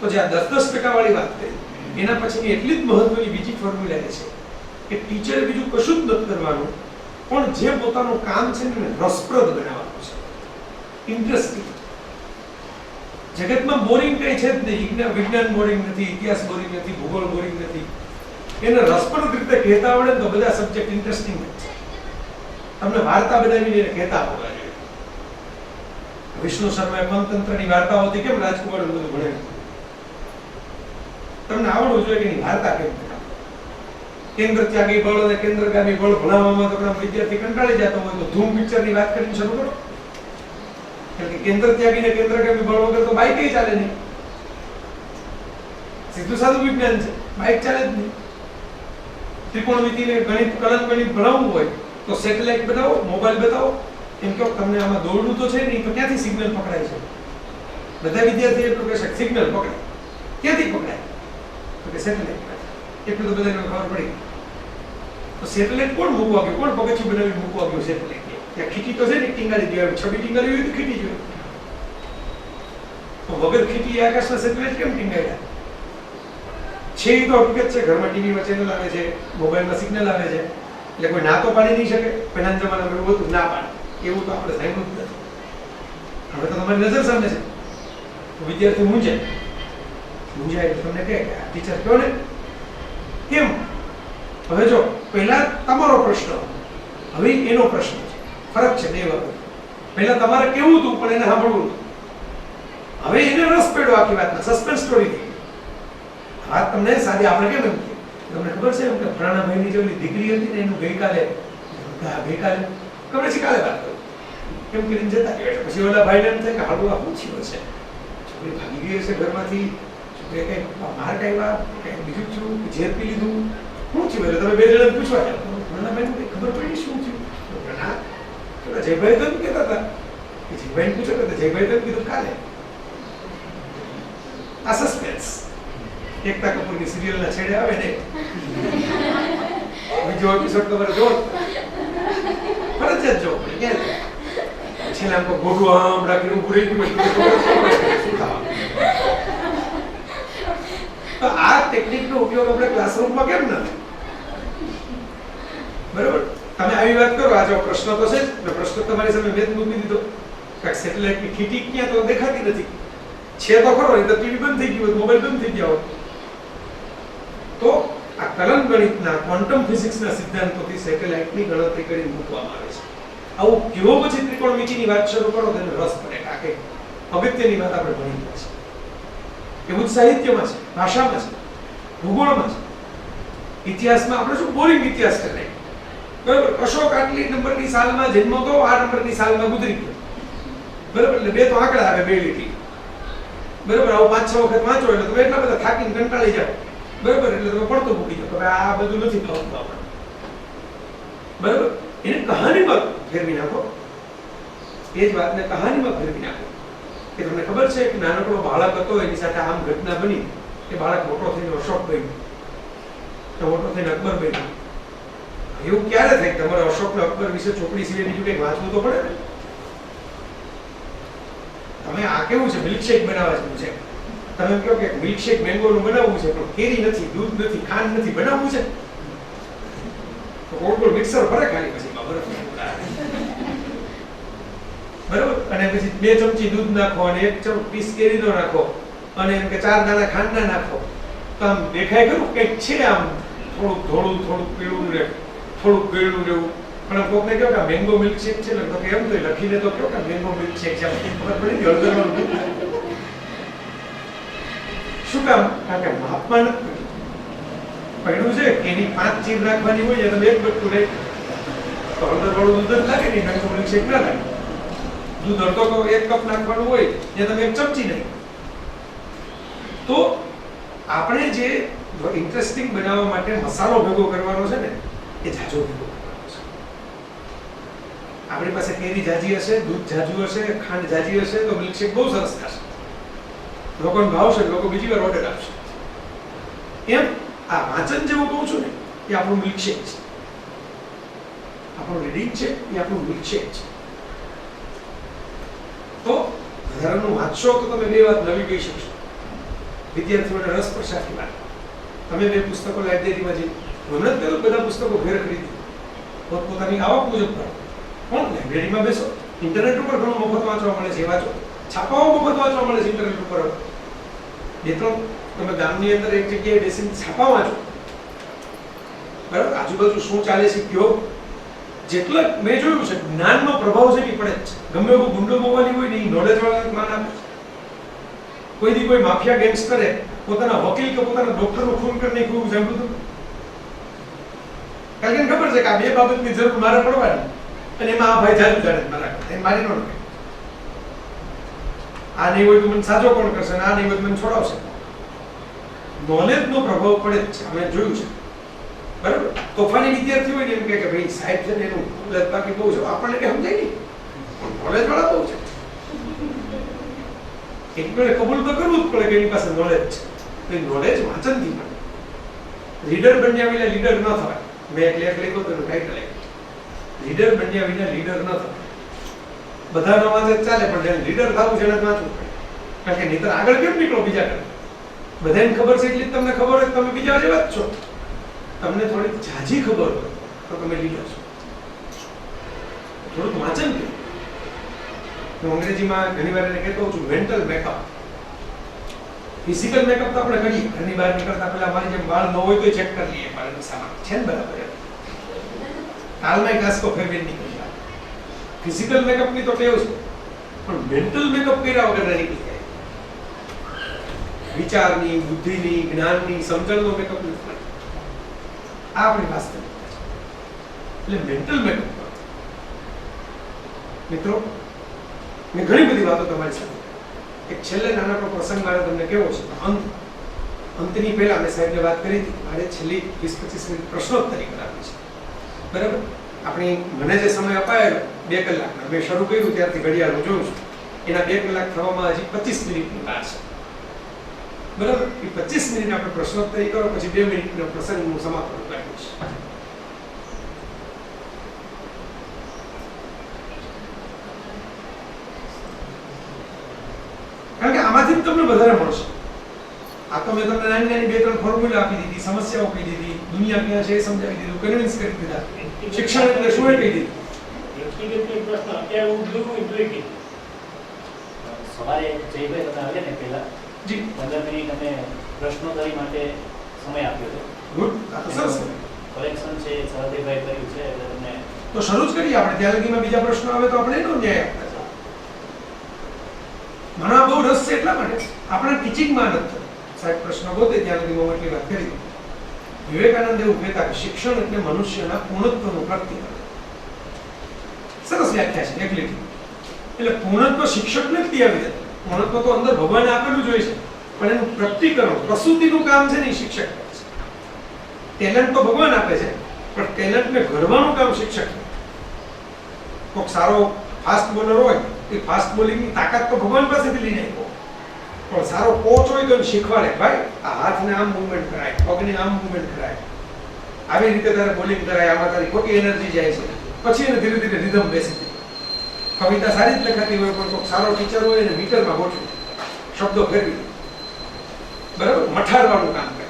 તો જે આ 10% વાળી વાત કરી, એના પછીની એટલી જ મહત્વની બીજી ફોર્મ્યુલા એ છે કે ટીચરે બીજું કશું જ નથી કરવાનું, પણ જે પોતાનું કામ છે ને રસપ્રદ બનાવવાનું છે, ઇન્ટરેસ્ટિંગ. જગતમાં બોરિંગ કઈ છે જ નહીં. વિજ્ઞાન બોરિંગ નથી, ઇતિહાસ બોરિંગ નથી, ભૂગોળ બોરિંગ નથી. એને રસપ્રદ રીતે કહેતા આવડે તો બધા સબ્જેક્ટ ઇન્ટરેસ્ટિંગ છે. તમને વાર્તા બનાવીને એને કહેતા આવડવા જોઈએ. વિષ્ણુ શર્માએ પંચતંત્રની વાર્તાઓથી કેમ રાજકુમાર બધું ભણેલું? તમને આવડવું જોઈએ કે એની વાર્તા કેમ થાય. કેન્દ્ર ત્યાગી બળ અને કેન્દ્રગામી બળ ભણાવવામાં તો ઘણા વિદ્યાર્થી કંટાળી જતો હોય તો ધૂમ પિક્ચરની વાત કરીને શરૂ કરો. કારણ કે કેન્દ્ર ત્યાગી ને કેન્દ્રગામી બળ વગર તો બાઇક ચાલે નહીં. સીધું સાદું વિજ્ઞાન છે, બાઇક ચાલે જ નહીં. ત્રિકોણમિતિને ગણિત, કલન ગણિત ભણાવવું હોય તો સેટેલાઇટ બતાવો, મોબાઈલ બતાવો, એમ કહો તમને આમાં દોડવું તો છે નહીં, તો ક્યાંથી સિગ્નલ પકડાય છે? બધા વિદ્યાર્થી એટલું કહેશે સિગ્નલ પકડાય. ક્યાંથી પકડાય? તો કે સેટેલાઇટ. એટલું તો બધાને ખબર પડી. તો સેટેલાઇટ કોણ મૂકવા ગયું, કોણ પગથિયું બનાવી મૂકવા ગયું સેટેલાઇટ? ત્યાં ખીટી તો છે ને, ટીંગાડી દેવાય, છબી ટીંગાડી હોય તો ખીટી જોઈએ. તો વગર ખીટી આકાશના સેટેલાઇટ કેમ ટીંગાડ્યા છે? એ તો હકીકત છે. ઘરમાં ટીવીમાં ચેનલ આવે છે, મોબાઈલમાં સિગ્નલ આવે છે, એટલે કોઈ ના તો પાડી નહીં શકે. પહેલાના જમાનામાં એવું હતું, ના પાડે, એવું તો આપણે સાંભળ્યું જ નથી. હવે તો તમારી નજર સામે છે. તો વિદ્યાર્થી મૂંઝાય એટલે તમને કહે કે આ ટીચર કહો ને કેમ. હવે જો પહેલા તમારો પ્રશ્ન, હવે એનો પ્રશ્ન છે. ફરક છે બે વખત. પહેલા તમારે કેવું હતું પણ એને સાંભળવું હતું. હવે એને રસ પડ્યો આખી વાતમાં, સસ્પેન્સ સ્ટોરી થઈ. વાત તમને સાદી આપણે કેમ એમ કે તમને ખબર છે એમ કે ફલાણાભાઈની જે ઓલી દીકરી હતી ને એનું ગઈકાલે ખબર છે, કાલે વાત કરું કેમ કરીને જતા રહ્યા. પછી ઓલા ભાઈને એમ થાય કે હાડું આ પૂછ્યું હશે, છોકરી ભાગી ગઈ હશે ઘરમાંથી, છોકરી કઈ માર કાઢ્યા, કઈ બીજું થયું, ઝેર પી લીધું, શું થયું? એટલે તમે બે જણા પૂછવા ફલાણા ભાઈને કઈ ખબર પડી શું થયું? ના, જયભાઈ તો એમ કહેતા હતા કે જયભાઈને પૂછો કે જયભાઈ તો એમ કીધું કાલે. આ સસ્પેન્સ એકતા કપૂરની સિરિયલના છેડે આવે ને બીજો એપિસોડ તમારે જોવો ફરજિયાત જોવો પડે. ક્યાં છેલ્લે આમ ગોઢું આમ રાખીને ઊભું રહી ગયું શું થવાનું? તો આ ટેકનિકનો ઉપયોગ આપણે ક્લાસરૂમમાં કેમ નથી? બરાબર, તમે આવી વાત કરો. આ જો પ્રશ્ન તો છે જ, પ્રશ્ન તમારી સામે વેદ મૂકી દીધો કે સેટેલાઇટની ખીટી ક્યાં તો દેખાતી નથી. છે તો ખરો, એ તો ટીવી બંધ થઈ ગયું, મોબાઈલ બંધ થઈ ગયા હોય. તો આ કલન ગણિતના ક્વોન્ટમ ફિઝિક્સના સિદ્ધાંતોથી સેટેલાઇટની ગણતરી કરી મૂકવામાં આવે છે. આવું કેવો પછી ત્રિકોણમિતિની વાત શરૂ કરો તેને રસ પડે. આ કે અગત્યની વાત આપણે ભણી ગયા છે. એવું જ સાહિત્યમાં છે, ભાષામાં છે, ભૂગોળમાં છે, ઇતિહાસમાં. આપણે શું બોરિંગ ઇતિહાસ કરે બરાબર. અશોક આટલી નંબરની સાલમાં જન્મ તો આ નંબરની સાલમાં ગુજરી ગયો બરાબર. એટલે બે તો આંકડા આવે, બે લીટી બરાબર. આવું 5-6 વખત વાંચો એટલે તમે એટલા બધા થાકીને કંટાળી જાઓ બરાબર. એટલે તમે પડતો મૂકી દો. હવે આ બધું નથી ફાવતું આપણે બરાબર. એને કહાનીમાં ફેરવી નાખો. એ જ વાતને કહાનીમાં ફેરવી નાખો કે તમને ખબર છે કે નાનકડો બાળક હતો, એની સાથે આમ ઘટના બની. એ બાળક મોટો થઈને અશોક બન્યો, તો મોટો થઈને અકબર બન્યો. એવું ક્યારે થાય તમારે અશોક ને અકબર વિશે ચોપડી સિવાય બીજું કંઈક વાંચવું તો પડે ને. તમે આ કેવું છે, મિલ્કશેક બનાવવા જેવું છે. તમે કહો કે મિલ્કશેક મેંગોનું બનાવવું છે પણ કેરી નથી, દૂધ નથી, ખાંડ નથી, બનાવવું છે તો ગોળ ગોળ મિક્સર ફરે ખાલી, પછી બરફ બરાબર. અને પછી 2 ચમચી દૂધ નાખો અને 1 પીસ કેરીનો નાખો અને એમ કે 4 દાણા ખાંડના નાખો તો આમ દેખાય ખરું કંઈક છે, આમ થોડુંક ધોળું, થોડુંક પીળું રહે, થોડુંક ગળ્યું રહેવું. પણ કોકને કહો કે મેંગો મિલ્કશેક છે ને, તો કે એમ તો લખીને તો કહો કે મેંગો મિલ્કશેક છે, ખબર પડી ગઈ હળદરવાનું. શું કામ? કારણ કે માપમાં નથી પડ્યું છે કે એની 5 ચીર નાખવાની હોય તમે 1 બટકું રહે તો હળદરવાળું દૂધ જ લાગે ને, મેંગો મિલ્કશેક ના લાગે. દૂધ અડધો કપ 1 કપ નાખવાનું હોય જે તમે 1 ચમચી નાખો. તો આપણે જે ઇન્ટરેસ્ટિંગ બનાવવા માટે મસાલો ભેગો કરવાનો છે ને, એ જાજો ભેગો કરવાનો છે. આપણી પાસે કેરી જાજી હશે, દૂધ જાજુ હશે, ખાંડ જાજી હશે તો મિલ્કશેક બહુ સરસ થશે, લોકોને ભાવશે, લોકો બીજી વાર ઓર્ડર આપશે. એમ આ વાંચન જેવું કહું છું ને, એ આપણું મિલ્કશેક છે. આપણું રીડિંગ છે એ આપણું મિલ્કશેક છે. તો વધારાનું વાંચશો તો તમે 2 વાત નવી કહી શકશો. વિદ્યાર્થીઓને રસ પડશે આખી વાત. તમે 2 પુસ્તકો લાઇબ્રેરીમાં જઈ હમણાં જ બધા પુસ્તકો ઘેર ખરીદી પોતાની આવક મુજબ કરો. કોણ લાઇબ્રેરીમાં બેસો, ઇન્ટરનેટ ઉપર ઘણું મફત વાંચવા મળે છે, વાંચો. છાપાઓ મફત વાંચવા મળે છે ઇન્ટરનેટ ઉપર. 2-3 તમે ગામની અંદર એક જગ્યાએ બેસીને છાપા વાંચો બરાબર. આજુબાજુ શું ચાલે છે કયો. જેટલા મેં જોયું છે જ્ઞાનનો પ્રભાવ છે એ પડે જ છે. ગમે એવો ગુંડો મોવાની હોય ને એ નોલેજ વાળાને જ્ઞાન આપે છે. કોઈ દી કોઈ માફિયા ગેંગસ્ટરે પોતાના વકીલ કે પોતાના ડોક્ટરનું ખૂન કરી નાખ્યું સાંભળ્યું હતું? કારણ કે ખબર છે કે આ 2 બાબતની જરૂર મારે પડવાની અને એમાં આ ભાઈ જાજુ જાણે મારા એ મારી નો નડે. આ નહીં હોય તો મને સાજો કોણ કરશે, આ નહીં હોય તો મને છોડાવશે. નોલેજનો પ્રભાવ પડે જ છે, અમે જોયું છે બરાબર. તોફાની વિદ્યાર્થી હોય ને એમ કે ભાઈ સાહેબ છે ને એનું નોલેજ બાકી બહુ છે, આપણને કઈ સમજાય નહીં પણ નોલેજ વાળા બહુ છે. એટલે કબૂલ તો કરવું જ પડે કે એની પાસે નોલેજ છે. તો નોલેજ વાંચનથી મળે. લીડર બન્યા વિના લીડર ન થવાય. મેં એક લેખ લખ્યો તો ટાઈટલ લીડર બન્યા વિના લીડર ન થતો. બધાનો વાંચે ચાલે પણ લીડર થવું છે એને વાંચવું પડે. કારણ કે નહીતર આગળ કેમ નીકળો બીજા કરતા? બધાને ખબર છે એટલી તમને ખબર હોય તમે બીજા જેવા જ છો. તમને થોડી ઝાઝી ખબર હોય તો તમે લીડર છો. થોડુંક વાંચન કે હું અંગ્રેજીમાં ઘણી વાર એને કહેતો છું મેન્ટલ મેકઅપ. ફિઝિકલ મેકઅપ તો આપણે કરીએ ઘરની બહાર નીકળતા પહેલા અમારી જેમ વાળ ન હોય તો ચેક કરી લઈએ મારા દિશામાં છે ને બરાબર. હાલમાં ક્લાસ કો ફેરવી નીકળી જાય. ફિઝિકલ મેકઅપ ની તો ટેવ છે પણ મેન્ટલ મેકઅપ કર્યા વગર નીકળી જાય. વિચારની, બુદ્ધિની, જ્ઞાનની, સમજણનો મેકઅપ નથી. આ આપણી વાસ્તવિકતા છે. એટલે મેન્ટલ મેકઅપ મિત્રો મેં ઘણી બધી વાતો તમારી સાથે એક છેલ્લે નાનકડો પ્રસંગ મારે તમને કેવો છે અંતની પહેલા મેં સાહેબને વાત કરી હતી મારે છેલ્લી 20-25 મિનિટ પ્રશ્નોત્તરી કરાવી છે બરાબર. આપણી મને જે સમય અપાયેલો 2 કલાકનો મેં શરૂ કર્યું ત્યારથી ઘડિયાળ જોઉં છું એના 2 કલાક થવામાં હજી 25 મિનિટની વાર છે બરાબર. એ 25 મિનિટ આપણે પ્રશ્નોત્તરી કરો પછી 2 મિનિટનો પ્રસંગ હું સમાપ્ત કરીશ. કારણ કે આમાંથી જ તમને વધારે મળશે. આ તો મેં તમને નાની 2-3 ફોર્મ્યુલા આપી દીધી, સમસ્યાઓ કહી દીધી, દુનિયા ક્યાં છે એ સમજાવી દીધું, કન્વિન્સ કરી દીધા, શિક્ષણ એટલે શું એ કહી દીધું. વ્યક્તિગત પ્રશ્ન અત્યારે હું જોઉં જોઈએ કે સવારે જયભાઈ તમે આવ્યા ને પહેલા જી 15 મિનિટ અમે પ્રશ્નોત્તરી માટે સમય આપ્યો હતો. ગુડ. આ તો સરસ કલેક્શન છે સહદેવભાઈ કર્યું છે એટલે તમને તો શરૂ જ કરીએ આપણે. ત્યાં લગીમાં બીજા પ્રશ્નો આવે તો આપણે એનો ન્યાય આપતા જાઓ. મને બહુ રસ છે એટલા માટે આપણા ટીચિંગમાં નથી. સાહેબ પ્રશ્ન ગોતે ત્યાં લગીમાં હું એટલી વાત કરી. વિવેકાનંદ એવું કહેતા કે શિક્ષણ એટલે મનુષ્યના પૂર્ણત્વનું પ્રતિક. સરસ વ્યાખ્યા છે એક લીટી. એટલે પૂર્ણત્વ શિક્ષકને જ આપી દે. પૂર્ણત્વ તો અંદર ભગવાને આપેલું જ હોય છે પણ એનું પ્રતિકરણ પ્રસૂતિનું કામ છે ને એ શિક્ષક કરે છે. ટેલેન્ટ તો ભગવાન આપે છે પણ ટેલેન્ટને ઘડવાનું કામ શિક્ષક કરે. કોઈક સારો ફાસ્ટ બોલર હોય એ ફાસ્ટ બોલિંગની તાકાત તો ભગવાન પાસેથી લઈને આવ્યો પણ સારો કોચ હોય તો શીખવાડે ભાઈ આ હાથને આમ મૂવમેન્ટ કરાય, પગને આમ મૂવમેન્ટ કરાય, આવી રીતે તારે બોલિંગ કરાય, આમાં તારી ખોટી એનર્જી જાય છે. પછી એને ધીરે ધીરે રિધમ બેસી જાય. કવિતા સારી જ લખાતી હોય પણ કોઈક સારો ટીચર હોય એને મીટરમાં ગોઠવી શબ્દો ફેરવી બરાબર મઠાડવાનું કામ કરે.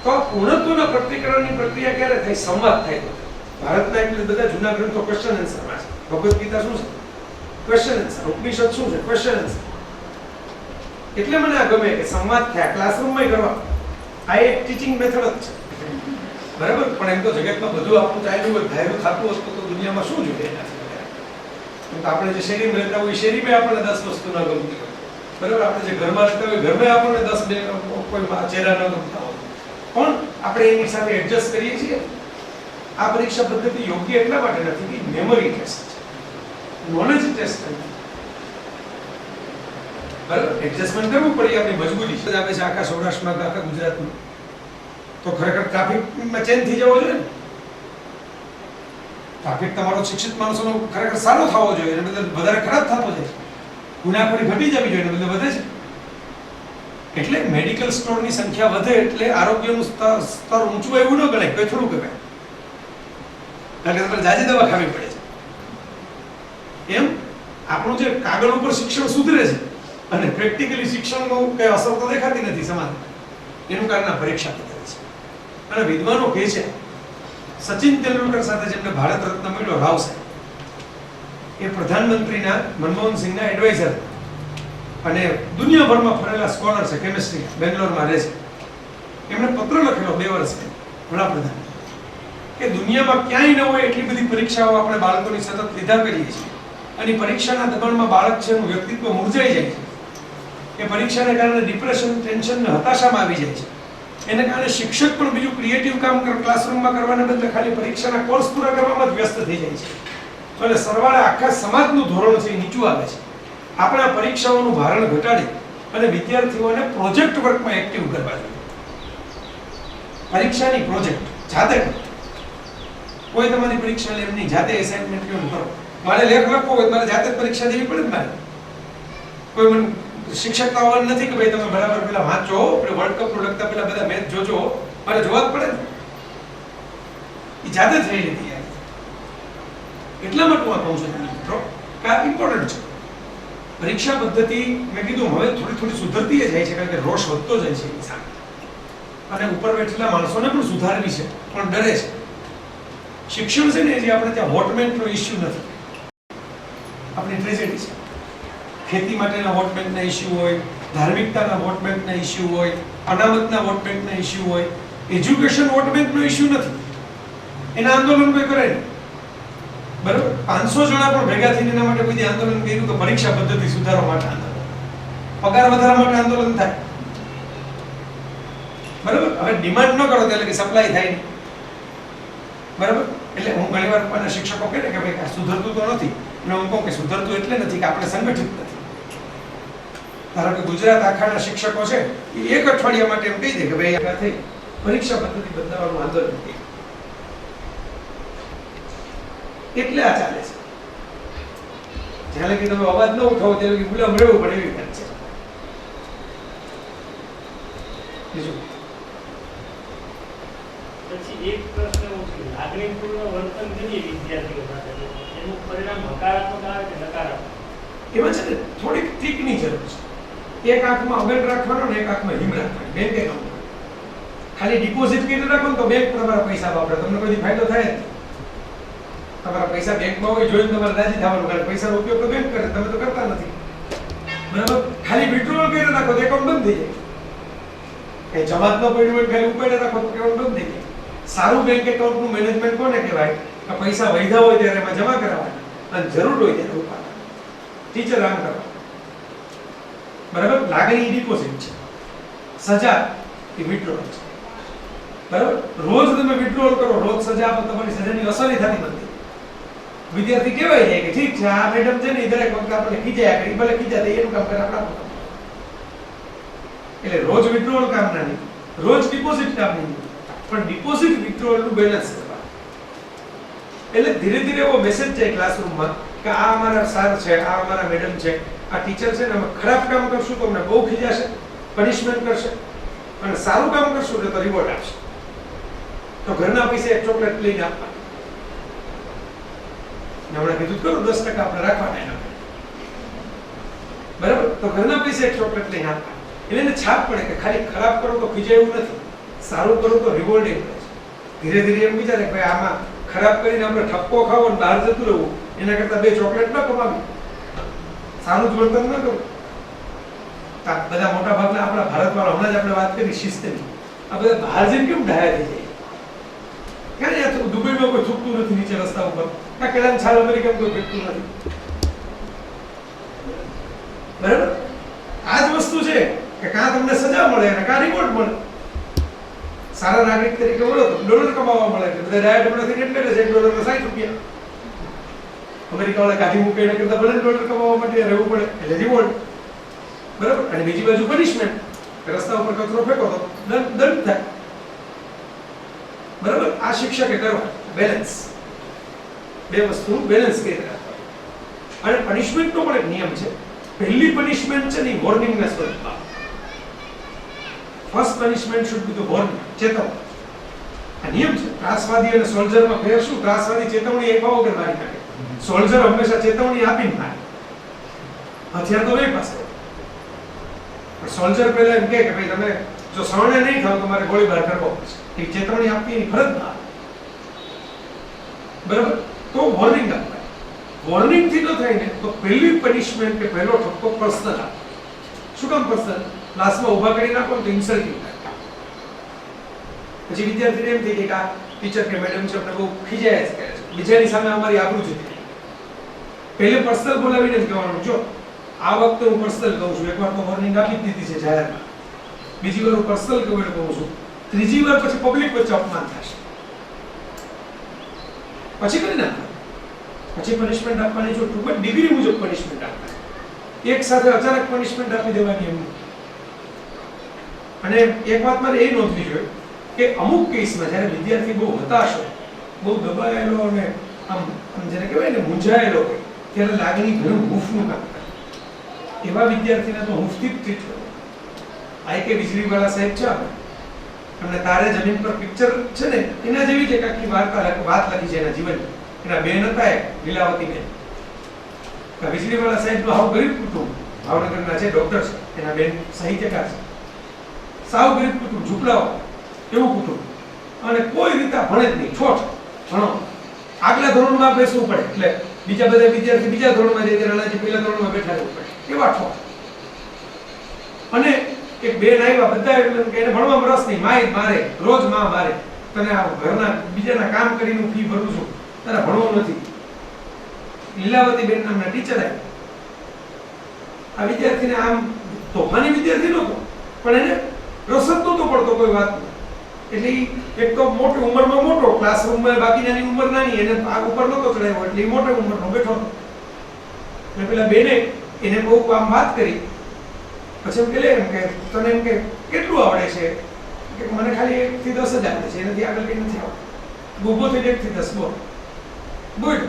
તો આ પૂર્ણત્વના પ્રતિકરણની પ્રક્રિયા ક્યારે થાય? સંવાદ થાય તો. ભારતના એટલે બધા જૂના ગ્રંથો ક્વેશ્ચન આન્સરમાં છે. ભગવદ ગીતા શું છે? Question answer. ઉપનિષદ શું છે? Question answer. એટલે મને આ ગમે કે સંવાદ થાય ક્લાસરૂમમાં કરવા. આ એક ટીચિંગ મેથડ જ છે બરાબર. પણ એમ તો જગતમાં બધું આપણું ચાલ્યું હોય ધાર્યું થતું હતું તો દુનિયામાં શું જોઈએ એનાથી તો આપણે જે શેરીમાં રહેતા હોય શેરીમાં આપણને 10 વસ્તુ ન ગમતી હોય બરાબર. આપણે જે ઘરમાં રહેતા હોય ઘરમાં આપણને 10 કોઈ ચહેરા ન ગમતા હોય પણ આપણે એની સાથે એડજસ્ટ કરીએ છીએ. આ પરીક્ષા પદ્ધતિ યોગ્ય એટલા માટે નથી કે મેમરી ટેસ્ટ છે, નોલેજ ટેસ્ટ નથી બરાબર. એડજસ્ટમેન્ટ કરવું પડે આપણી મજબૂરી છે. આવે છે આખા સૌરાષ્ટ્રમાં આખા ગુજરાતમાં તો ખરેખર ટ્રાફિકમાં ચેન્જ થઈ જવો જોઈએ ને. ટ્રાફિક તમારો શિક્ષિત માણસોનો ખરેખર સારો થવો જોઈએ એને બદલે વધારે ખરાબ થતો જાય. ગુનાખોરી ઘટી જવી જોઈએ એને બદલે વધે છે. એટલે મેડિકલ સ્ટોરની સંખ્યા વધે એટલે આરોગ્યનું સ્તર ઊંચું એવું ન ગણાય, કોઈ થોડું કહેવાય. કારણ કે તમારે જાજી દવા ખાવી પડે છે. એમ આપણું જે કાગળ ઉપર શિક્ષણ સુધરે છે અને પ્રેક્ટિકલી શિક્ષણનો કઈ અસર તો દેખાતી નથી સમાજમાં. એનું કારણ આ પરીક્ષા પદ્ધતિ છે. અને વિદ્વાનો કહે છે સચિન તેંડુલકર સાથે જેમને ભારત રત્ન મળ્યો રાવ સાહેબ એ પ્રધાનમંત્રીના મનમોહનસિંહના એડવાઇઝર અને દુનિયાભરમાં ફરેલા સ્કોલર છે કેમિસ્ટ્રી બેંગ્લોરમાં રહે છે. એમણે પત્ર લખેલો 2 વર્ષ પહેલા વડાપ્રધાન કે દુનિયામાં ક્યાંય ન હોય એટલી બધી પરીક્ષાઓ આપણે બાળકોની સતત લીધા કરીએ છીએ અને પરીક્ષાના દબાણમાં બાળક છે એનું વ્યક્તિત્વ મુરઝાઈ જાય છે. એ પરીક્ષાને કારણે ડિપ્રેશન, ટેન્શન ને હતાશામાં આવી જાય છે. એને કારણે શિક્ષક પણ બીજું ક્રિએટિવ કામ ક્લાસરૂમમાં કરવાને બદલે ખાલી પરીક્ષાના કોર્સ પૂરા કરવામાં જ વ્યસ્ત થઈ જાય છે. એટલે સરવાળે આખા સમાજનું ધોરણ છે એ નીચું આવે છે. આપણે આ પરીક્ષાઓનું ભારણ ઘટાડી અને વિદ્યાર્થીઓને પ્રોજેક્ટ વર્કમાં એક્ટિવ કરવા જોઈએ. પરીક્ષાની પ્રોજેક્ટ જાતે કોઈ તમારી પરીક્ષા લે એમની જાતે એસાઇનમેન્ટ કેવું કરો. મારે લેખ લખવો હોય મારે જાતે જ પરીક્ષા દેવી પડે ને. મારે કોઈ મને શિક્ષકતા આવવાનું નથી કે ભાઈ તમે બરાબર પેલા વાંચો, વર્લ્ડ કપ લખતા પેલા બધા મેચ જોજો, મારે જોવા જ પડે ને. એ જાતે થયેલી તૈયારી. એટલા માટે હું આ કહું છું તમને મિત્રો કે આ ઇમ્પોર્ટન્ટ છે. પરીક્ષા પદ્ધતિ મેં કીધું હવે થોડી થોડી સુધરતી જાય છે, કારણ કે રોષ વધતો જાય છે એની સામે, અને ઉપર બેઠેલા માણસોને પણ સુધારવી છે, પણ ડરે છે. શિક્ષણ છે ને, જે આપણે ત્યાં વોટમેન્ટનો ઇસ્યુ નથી, આપણી ટ્રેજેડી છે. ખેતી માટેના વોટ બેંકના ઇસ્યુ હોય, ધાર્મિકતાના વોટ બેંકના ઇસ્યુ હોય, અનામતના વોટ બેંકના ઇસ્યુ હોય, એજ્યુકેશન વોટ બેંકનો ઇસ્યુ નથી. એના આંદોલન કોઈ કરે નહીં, બરાબર. 500 જણા પણ ભેગા થઈને એના માટે કોઈ આંદોલન કર્યું તો પરીક્ષા પદ્ધતિ સુધારવા માટે આંદોલન, પગાર વધારવા માટે આંદોલન થાય, બરાબર. હવે ડિમાન્ડ ન કરો એટલે કે સપ્લાય થાય નહીં, બરાબર. એટલે હું ઘણીવાર પણ શિક્ષકો કહે ને કે ભાઈ આ સુધરતું તો નથી, અને હું કહું કે સુધરતું એટલે નથી કે આપણે સંગઠિત નથી. ધારો કે ગુજરાત આખાના શિક્ષકો છે એ એક અઠવાડિયા માટે એમ કહી દે કે ભાઈ આ થઈ પરીક્ષા પદ્ધતિ બદલાવાનું આંદોલન થઈ, એટલે આ ચાલે છે. જ્યાં લગી તમે અવાજ ન ઉઠાવો ત્યાં લગી ગુલામ રહેવું પડે એવી વાત છે. બીજું પછી એક પ્રશ્ન એવો છે, લાગણીપૂર્ણ વર્તન કરીએ વિદ્યાર્થીઓ સાથે એનું પરિણામ હકારાત્મક આવે કે નકારાત્મક? એમાં છે ને થોડીક ટ્રીકની જરૂર છે. એક આંખમાં અગલ રાખવાનો ને એક આંખમાં હિમ રાખવાનો, બેંક એકાઉન્ટ. ખાલી ડિપોઝિટ કરીને રાખો ને તો બેંક તમારા પૈસા વાપરે, તમને કોઈ ફાયદો થાય જ નહીં. તમારા પૈસા બેંકમાં હોય જોઈને તમારે રાજી થવાનું, કારણ પૈસાનો ઉપયોગ તો બેંક કરે, તમે તો કરતા નથી, બરાબર. ખાલી વિડ્રોલ કરીને રાખો તો એકાઉન્ટ બંધ થઈ જાય. કઈ જમાત ન પડ્યું હોય ખાલી ઉપાડે રાખો તો એકાઉન્ટ બંધ થઈ જાય. સારું બેંક એકાઉન્ટનું મેનેજમેન્ટ કોને કહેવાય? કે પૈસા વૈધા હોય ત્યારે એમાં જમા કરાવવાના અને જરૂર હોય ત્યારે ઉપાડવાના. ટીચર આમ કરવા, બરાબર. લાગણી ડિપોઝિટ છે, સજા એ વિડ્રોલ છે, બરાબર. રોજ તમે વિડ્રોલ કરો, રોજ સજા આપો, તમારી સજાની અસર થતી નથી. વિદ્યાર્થી કહેવાય જાય કે ઠીક છે આ મેડમ છે ને દરેક વખતે આપણે ખીજાયા કરી, ભલે ખીજાતે એનું કામ કરે, આપણે આપણું કામ. એટલે રોજ વિડ્રોલ કામ ના નહીં, રોજ ડિપોઝિટ કામ નહીં, પણ ડિપોઝિટ વિડ્રોલ નું બેલેન્સ કરવા. એટલે ધીરે ધીરે એવો મેસેજ જાય ક્લાસરૂમમાં કે આ અમારા સર છે, આ અમારા મેડમ છે, આ ટીચર છે ને, અમે ખરાબ કામ કરશું તો અમને બહુ ખીજાશે, પનિશમેન્ટ કરશે, અને સારું કામ કરશું તો રિવોર્ડ આપશે. તો ઘરના પૈસે એક ચોકલેટ લઈને આપવા. હમણાં કીધું કરું 10% આપણે રાખવાના એના, બરાબર. તો ઘરના પૈસે એક ચોકલેટ લઈને આપવા, એટલે એને છાપ પડે કે ખાલી ખરાબ કરો તો ખીજાય એવું નથી, સારું કરો તો રિવોર્ડિંગ મળે છે. ધીરે ધીરે એમ વિચારે ભાઈ આમાં ખરાબ કરીને આપણે ઠપકો ખાવો ને બહાર જતું રહેવું, એના કરતા 2 ચોકલેટ ન કમાવી, સારું જ વર્તન ન કરવું. બધા મોટા ભાગના આપણા ભારતવાળા, હમણાં જ આપણે વાત કરી શિસ્તની, આ બધા બહાર જઈને કેમ ડાયા થઈ જાય? ક્યાં યાર દુબઈમાં કોઈ થૂકતું નથી નીચે રસ્તા ઉપર, ક્યાં કેળાની છાલ અમેરિકામાં કોઈ ફેંકતું નથી, બરાબર. આ જ વસ્તુ છે કે કાં તમને સજા મળે અને કાં રિવોર્ડ મળે. સારા નાગરિક તરીકે મળો તો ડોલર કમાવા મળે, એટલે બધા ડાયટ હમણાં એટલે $1 60 અમેરિકા વાળા કાઢી મૂકે એના કરતા ભલે ડોલર કમાવા માટે રહેવું પડે, એટલે રિવોર્ડ, બરાબર. અને બીજી બાજુ પનિશમેન્ટ, રસ્તા ઉપર કચરો ફેંકો તો દંડ થાય, બરાબર. આ શિક્ષકે કરવા બેલેન્સ, બે વસ્તુ બેલેન્સ કરી રાખવા. અને પનિશમેન્ટનો પણ એક નિયમ છે. પહેલી પનિશમેન્ટ છે ને વોર્નિંગના સ્વરૂપમાં. First punishment should be the warning, ચેતવણી. આ નિયમ છે. ત્રાસવાદી અને સોલ્જરમાં ફેર શું? ત્રાસવાદી ચેતવણી આપ્યા વગર મારી નાખે, સોલ્જર હંમેશા ચેતવણી આપીને મારે. હથિયાર તો બે પાસે, પણ સોલ્જર પહેલા એમ કહે કે ભાઈ તમે જો સહને નહીં થાવ તો મારે ગોળીબાર કરવો પડશે, એ ચેતવણી આપવી એની ફરજ ના, બરાબર. તો વોર્નિંગ આપવાય. વોર્નિંગ થી ન થાય ને તો પહેલી પનિશમેન્ટ કે પહેલો ઠપકો પર્સનલ આપે. શું કામ પર્સનલ? ક્લાસમાં ઊભા કરી નાખો તો ઇન્સલ્ટિંગ થાય. પછી વિદ્યાર્થીને એમ થઈ કે આ ટીચર કે મેડમ છે અમને બહુ ખીજાય કરે છે, બીજાની સામે અમારી આબરૂ જતી. પહેલે પર્સનલ બોલાવીને જ કહેવાનું, જો આ વખતે હું પર્સનલ કહું છું, એકવાર તો વોર્નિંગ આપી જ દીધી છે જાહેરમાં, બીજી વાર હું પર્સનલ કહું છું, ત્રીજી વાર પછી પબ્લિક વચ્ચે અપમાન થશે, પછી કરી નાખવાનું. પછી પનિશમેન્ટ આપવાની, જો ટૂંક ડિગ્રી મુજબ પનિશમેન્ટ આપવાની, એક સાથે અચાનક પનિશમેન્ટ આપી દેવાની એમ. અને એક વાત મારે એ નોંધવી જોઈએ કે અમુક કેસમાં જ્યારે વિદ્યાર્થી બહુ હતાશ હોય, બહુ દબાયેલો અને આમ જેને કહેવાય ને મૂંઝાયેલો હોય, ત્યારે લાગણી ઘણું હૂંફનું કામ કરે. એવા વિદ્યાર્થીને તો હૂંફથી જ ટ્રીટ કરવો. આ કે વીજળીવાળા સાહેબ છે, અને તારે જમીન પર પિક્ચર છે ને એના જેવી જ એક આખી વાત લખી છે એના જીવનની. એના બેન હતા એ લીલાવતી બેન. વીજળીવાળા સાહેબ હાવ ગરીબ કુટુંબ, ભાવનગરના છે, ડોક્ટર છે, એના બેન સાહિત્યકાર છે. સાવ ગરીબ કુટુંબ, ઝૂંપડાઓ એવું કુટુંબ, અને કોઈ રીતે ભણે જ નહીં, છોટ ભણો. આગલા ધોરણમાં બેસવું પડે એટલે બીજા બધા વિદ્યાર્થી બીજા ધોરણમાં જાય ત્યારે રાણાજી પહેલા ધોરણમાં બેઠા રહેવું પડે, એવા છોટ. અને એક બેન આવ્યા, બધા એટલે કે એને ભણવામાં રસ નહીં, માય મારે રોજ માં મારે, તને આ ઘરના બીજાના કામ કરીને ફી ભરું છું, તારે ભણવું નથી. લીલાવતી બેન નામના ટીચર આવ્યા. આ વિદ્યાર્થીને આમ તોફાની વિદ્યાર્થી નહોતો, પણ એને રસ જ નહોતો પડતો કોઈ વાતનો. એટલે એક તો મોટી ઉંમરમાં મોટો, ક્લાસરૂમમાં બાકીનાની ઉંમર નાની, એને આ ઉપર નહોતો ચડાવ્યો એટલે મોટી ઉંમરનો બેઠો હતો. અને પેલા બેને એને બહુ આમ વાત કરી. પછી એમ કે લે એમ કે તને એમ કે કેટલું આવડે છે? કે મને ખાલી 1 થી 10 જ આવડે છે, એનાથી આગળ કંઈ નથી આવડતું. ઊભો થઈને 1 થી 10 બોલ. ગુડ.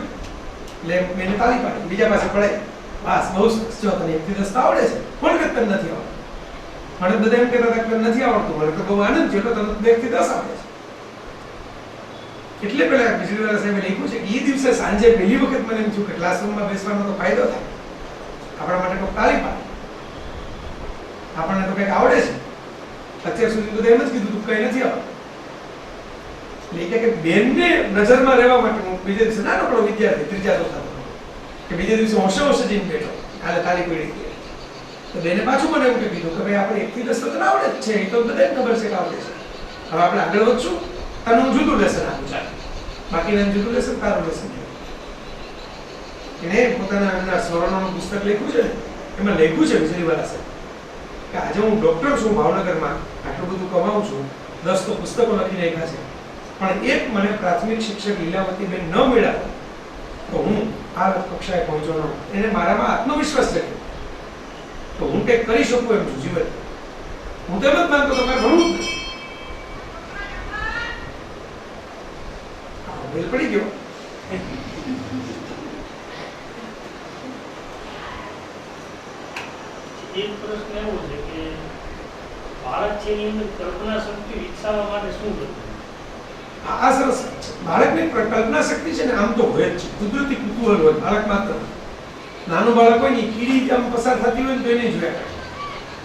એટલે મેં તાળી પાડી, બીજા પાસે પડાય. બસ બહુ સરસ, જો તને 1 થી 10 આવડે છે, પણ કે તને નથી આવડતું. મને બધા એમ કહેતા હતા કે નથી આવડતું, મને તો બહુ આનંદ છે, તને 1 થી 10 આવડે છે. એટલે પેલા વીજળીવાળા સાહેબે લખ્યું છે કે એ દિવસે સાંજે પહેલી વખત મને એમ થયું કે ક્લાસરૂમમાં બેસવાનો તો ફાયદો થાય, આપણા માટે કોઈ તાળી પાડે, આપણને તો કંઈક આવડે છે. અત્યાર સુધી બધા એમ જ કીધું તું કંઈ નથી આવડતું. એટલે કે બેનને નજરમાં રહેવા માટે હું બીજે દિવસે નાનકડો વિદ્યાર્થી, ત્રીજા ચોથા કે બીજે દિવસે હોશે હોશે જઈને બેઠો, કાલે તાળી પડી ગઈ. તો બેને પાછું મને એવું કીધું કે ભાઈ આપણે 1 થી 10 તો આવડે જ છે, એ તો બધાને ખબર છે કે આવડે છે. હવે આપણે આગળ વધશું, તને હું જુદું લેસન આપું, ચાલ બાકીના જુદું લેસન, તારું લેસન. એને પોતાના એમના સ્વરણોનું પુસ્તક લખ્યું છે ને, એમાં લખ્યું છે વીજળીવાળા સાહેબ કે આજે હું ડોક્ટર છું, ભાવનગરમાં આટલું બધું કમાઉં છું, 10 તો પુસ્તકો લખી નાખ્યા છે, પણ એક મને પ્રાથમિક શિક્ષક લીલાવતી બેન ન મળ્યા તો હું આ કક્ષાએ પહોંચવાનો. એને મારામાં આત્મવિશ્વાસ રાખ્યો તો હું કંઈક કરી શકું એમ છું જીવન. હું તો એમ જ માનતો તમારે ભણવું જ નથી. બેલ પડી ગયો. એક પ્રશ્ન એવો છે કે બાળક છે એની અંદર કલ્પના શક્તિ વિકસાવવા માટે શું કરવું? આ સરસ છે. બાળકની કલ્પના શક્તિ છે ને આમ તો હોય જ છે, કુદરતી કુતૂહલ હોય બાળક માત્ર. નાનું બાળક હોય ને કીડી આમ પસાર થતી હોય ને તો એને જોયા કરે,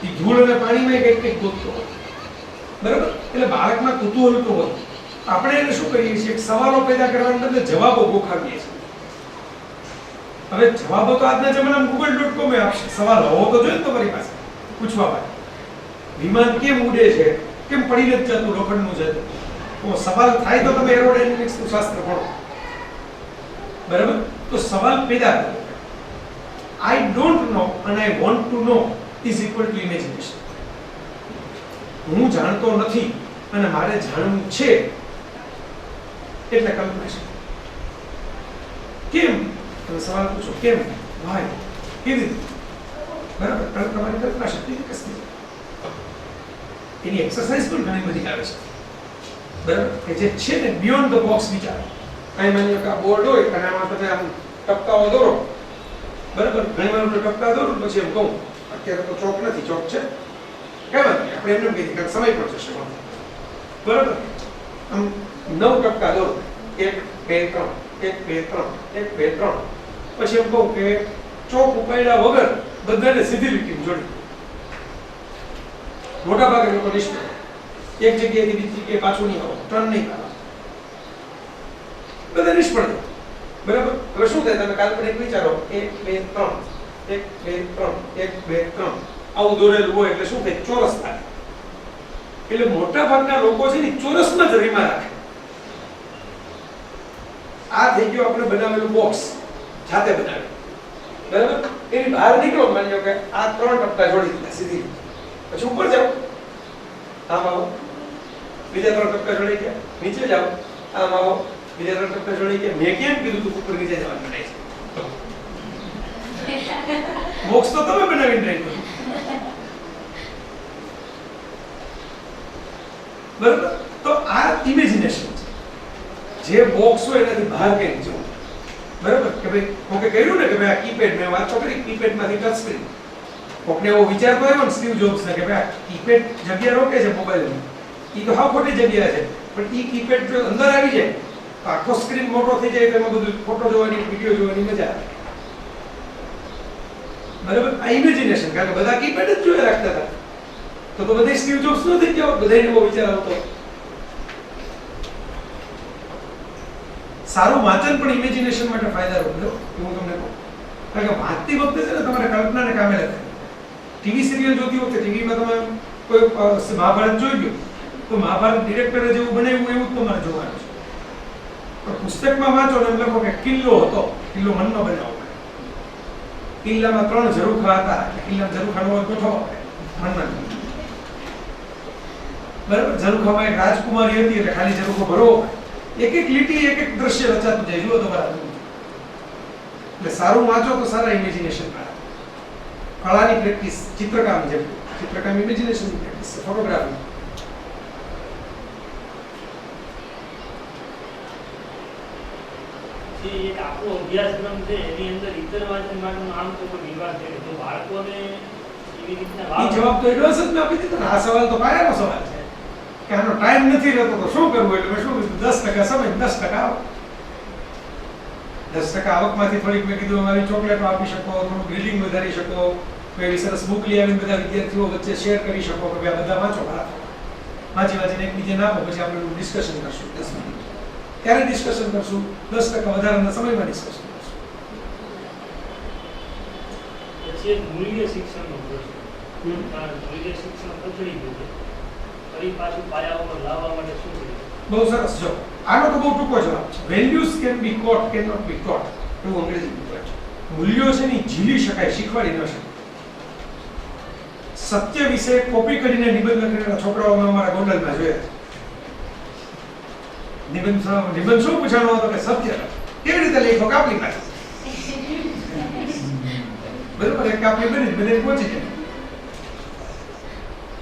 એ ધૂળ અને પાણીમાં કંઈક કંઈક ગોતતો હોય, બરાબર? એટલે બાળકમાં કુતૂહલ તો હોય. આપણે એને શું કરીએ છીએ, સવાલો પેદા કરવાના બદલે જવાબો ગોખાવીએ છીએ. હવે જવાબો તો આજના જમાનામાં google.com એ આપશે, સવાલ હોવો તો જોઈએ તમારી પાસે પૂછવા માટે. વિમાન કેમ ઉડે છે, કેમ પડી નથી જતું લોખંડનું છે, તો સવાલ થાય તો તમે એરોડાયનેમિક્સનું શાસ્ત્ર ભણો, બરાબર? તો સવાલ પેદા કરો. I don't know and I want to know is equal to imagination. હું જાણતો નથી અને મારે જાણવું છે એટલે કલ્પના છે. કેમ? તમે સવાલ પૂછો કેમ, why, કેવી રીતે, બરાબર? તમારી કલ્પના શક્તિ વિકસતી જાય. એની એક્સરસાઇઝ પણ ઘણી બધી આવે છે, બરાબર? કે જે છે ને બિયોન્ડ ધ બોક્સ વિચાર. અહીં માની લો કે આ બોર્ડ હોય અને આમાં તમે આમ ટપકાઓ દોરો, બરાબર? ઘણી વાર આપણે ટપકા દોરો પછી એમ કહું અત્યારે તો ચોક નથી, ચોક છે કઈ વાત નહીં, આપણે એમને કહીએ કે સમય પર જશે, બરાબર? આમ 9 ટપકા દોરો, 1 2 3 1 2 3 1 2 3. પછી એમ કહું કે ચોક ઉપાડ્યા વગર બધાને સીધી લીટીમાં જોડી. મોટા ભાગે લોકો નિષ્ફળ, એક જગ્યાએથી બીજી જગ્યાએ પાછું નહીં આવો, ટર્ન નહીં કરો, બધા નિષ્ફળ. બરાબર? હવે શું થાય, તમે કાલ્પનિક વિચારો 1 2 3 1 2 3 1 2 3 આવું દોરેલું હોય એટલે શું થાય, ચોરસ થાય. એટલે મોટા ભાગના લોકો છે ને ચોરસમાં જ રીમા રાખે. આ થઈ ગયો આપણે બનાવેલું બોક્સ, જાતે બનાવેલું, બરાબર? એની બહાર નીકળો, માની લો કે આ 3 ટપકા જોડી દીધા સીધી, પછી ઉપર જાઓ, આમ આવો, બીજા 3 ટપકા જોડી ગયા, નીચે જાઓ, આમ આવો, બીજા 3 ટપકા જોડી ગયા. મેં કેમ કીધું તું ઉપર નીચે જવાનું થાય છે? બોક્સ તો તમે બનાવીને રાખ્યું, બરાબર? તો આ ઇમેજિનેશન છે. જે બોક્સ હોય એનાથી બહાર કંઈક જવું, બરાબર? કે ભાઈ કોકે કહ્યું ને કે ભાઈ આ કીપેડ, મેં વાત તો કરી કીપેડમાંથી ટચ સ્ક્રીન. કોકને એવો વિચાર તો આવ્યો ને સ્ટીવ જોબ્સને કે ભાઈ આ કીપેડ જગ્યા રોકે છે મોબાઈલમાં, એ તો હાવ ખોટી જગ્યા છે. પણ એ કીપેડ જો અંદર આવી જાય તો આખો સ્ક્રીન મોટો થઈ જાય તો એમાં બધું ફોટો જોવાની વિડીયો જોવાની મજા આવે. બરાબર, આ ઇમેજિનેશન, કારણ કે બધા કીપેડ જ જોઈ રાખતા હતા તો બધા સ્ટીવ જોબ્સ નો થઈ ગયો, બધાને એવો વિચાર આવતો. સારું વાંચન પણ ઇમેજિનેશન માટે ફાયદારૂપ છે હું તમને કહું. કારણ કે વાંચતી વખતે છે ને તમારે કલ્પનાને કામે લગાય. ટીવી સિરિયલ જોતી વખતે ટીવીમાં તમે કોઈ મહાભારત જોઈ લો તો મહાભારત ડિરેક્ટરે જેવું બનાવ્યું એવું જ તમારે જોવાનું છે. પણ પુસ્તકમાં વાંચો ને એમ લખો કે કિલ્લો હતો, કિલ્લો મનનો બનાવવો પડે. કિલ્લામાં 3 ઝરૂખા હતા એટલે કિલ્લામાં ઝરૂખાનો ગોઠવો મનમાં. બરાબર, ઝરૂખામાં એક રાજકુમારી હતી એટલે ખાલી ઝરૂખો ભરવો. એક એક લીટી એક એક દ્રશ્ય રચાતું જાય. જુઓ તમારા એટલે સારું વાંચો તો સારા ઇમેજિનેશન મળે. કળાની પ્રેક્ટિસ, ચિત્રકામ, જેમ ચિત્રકામ ઇમેજિનેશનની પ્રેક્ટિસ છે. ફોટોગ્રાફી જે એક આખો અભ્યાસક્રમ છે એની અંદર ઇતર વાંચન માટેનો આમ તો કોઈ વિભાગ છે તો બાળકોને એવી રીતના એ જવાબ તો એડવાન્સ જ મેં આપી દીધો ને. આ સવાલ તો પાયાનો સવાલ છે કે આનો ટાઈમ નથી રહેતો તો શું કરવું. એટલે મેં શું કીધું 10% સમય 10% આવક. 10% આવકમાંથી થોડીક મેં કીધું અમારી ચોકલેટો આપી શકો, થોડું ગ્રીડિંગ વધારી શકો, કોઈ એવી સરસ બુક લઈ આવીને બધા વિદ્યાર્થીઓ વચ્ચે શેર કરી શકો કે ભાઈ આ બધા વાંચો. વાંચીને એકબીજે ના આપો, પછી આપણે ડિસ્કશન કરશું 10 મિનિટ. ત્યારે ડિસ્કશન કરશું, 10% વધારાના સમયમાં ડિસ્કશન કરશું. પછી એક મૂલ્ય શિક્ષણનો પ્રશ્ન. મૂલ્ય શિક્ષણ પછડી ગયું છે, ફરી પાછું પાયા ઉપર લાવવા માટે શું કરીએ? બહુ સરસ. જો આનો તો બહુ ટૂંકો જવાબ છે. Values can be caught, can not be taught. એવું અંગ્રેજીમાં કહે છે. મૂલ્યો છે ને ઝીલી શકાય, શીખવાડી ન શકાય. સત્ય વિશે કોપી કરીને નિબંધ લખેલા છોકરાઓ અમે અમારા ગોંડલમાં જોયા છે. નિબંધ શું પૂછવાનો હતો કે સત્ય કેવી રીતે લખો? કાપલી પાસે બરોબર, એક કાપલી બની બધે પહોંચી જાય.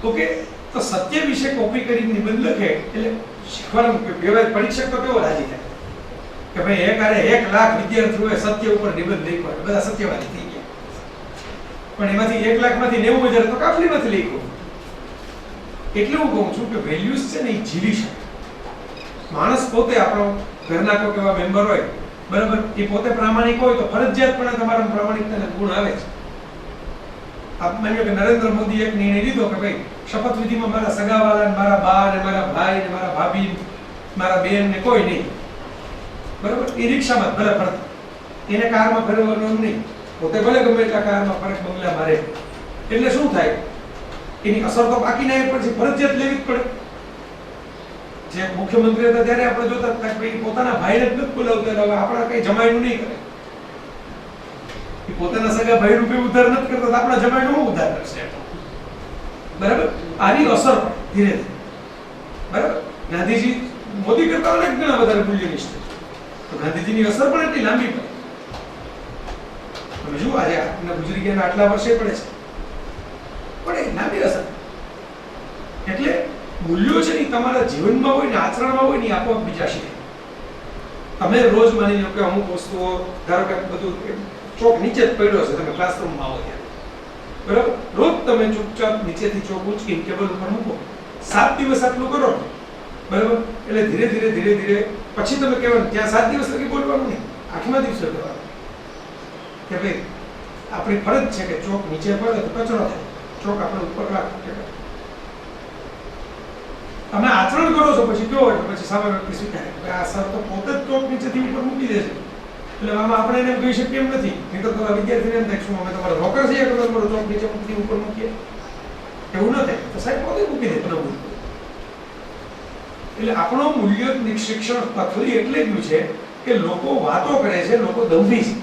ઓકે, તો સત્ય વિશે કોપી કરીને નિબંધ લખે એટલે શીખવાનું વ્યવહાર. પરીક્ષક તો કેવો રાજી થાય કે ભાઈ એક આરે 1 લાખ વિદ્યાર્થીઓએ સત્ય ઉપર નિબંધ લખ્યો, બધા સત્યવાદી થઈ ગયા. પણ એમાંથી 1 લાખમાંથી 90,000 તો કાપલીમાંથી લખ્યું. એટલે હું કહું છું કે વેલ્યુઝ છે ને એ જીવી શકે. માણસ પોતે, આપણો ઘરના કોઈ એવા મેમ્બર હોય બરાબર, એ પોતે પ્રામાણિક હોય તો ફરજિયાતપણે તમારા પ્રામાણિકતાના ગુણ આવે છે. આપ માન્યો કે નરેન્દ્ર મોદી એક નિર્ણય લીધો કે ભાઈ શપથવિધિમાં મારા સગાવાલા, મારા બા ને મારા ભાઈ ને મારા ભાભી, મારા બેન ને કોઈ નહીં. બરાબર, એ રિક્ષામાં ભલે ફરતા, એને કારમાં ફરવાનું નહીં, પોતે ભલે ગમે એટલા કારમાં ફરક બંગલા મારે. એટલે શું થાય, એની અસર તો બાકી ના પછી ફરજિયાત લેવી જ પડે. જે મુખ્યમંત્રી હતા ત્યારે આપણે જોતા હતા કે પોતાના ભાઈને જ નથી બોલાવતા, હવે આપણા કઈ જમાઈનું નહીં કરે. એ પોતાના સગા ભાઈ રૂપે ઉધાર નથી કરતા, આપણા જમાઈનું શું ઉધાર કરશે? બરાબર, આની અસર ધીરે ધીરે. બરાબર, ગાંધીજી મોદી કરતા અનેક ગણા વધારે મૂલ્યનિષ્ઠ છે, તો ગાંધીજીની અસર પણ એટલી લાંબી પડે. તમે જુઓ આજે આપણા ગુજરી ગયા આટલા વર્ષે પડે છે, પણ એ લાંબી અસર. એટલે મૂલ્યો છે ને તમારા જીવનમાં હોય ને આચરણમાં હોય ને આપોઆપ બીજા શીખે. તમે રોજ માની લો કે અમુક વસ્તુઓ, ધારો કે બધું ચોક નીચે જ પડ્યો છે, તમે ક્લાસરૂમમાં આવો ત્યારે બરાબર, રોજ તમે ચૂપચાપ નીચેથી ચોક ઉચકીને ટેબલ ઉપર મૂકો, 7 દિવસ આટલું કરો બરાબર, એટલે ધીરે ધીરે ધીરે ધીરે પછી તમે કહેવાનું ત્યાં 7 દિવસ લગી બોલવાનું નહીં, 8મા દિવસે કહેવાનું કે ભાઈ આપણી ફરજ છે કે ચોક નીચે પડે તો કચરો થાય, ચોક આપણે ઉપર રાખો. તમે આચરણ કરો છો પછી કહો એટલે પછી સામે વ્યક્તિ સ્વીકારે કે આ સર તો પોતે જ ચોક નીચેથી ઉપર મૂકી દે છે, એટલે આમાં આપણે એને કહી શકીએ એમ નથી. નહીં તો તમારા વિદ્યાર્થીને એમ થાય શું અમે તમારા નોકર છીએ કે તમારો ચોક નીચે મૂકી ઉપર મૂકીએ, એવું ન થાય. તો સાહેબ પોતે મૂકી દે પ્રભુ. એટલે આપણો મૂલ્ય શિક્ષણ પથરી એટલે ગયું છે કે લોકો વાતો કરે છે, લોકો દંભી છે.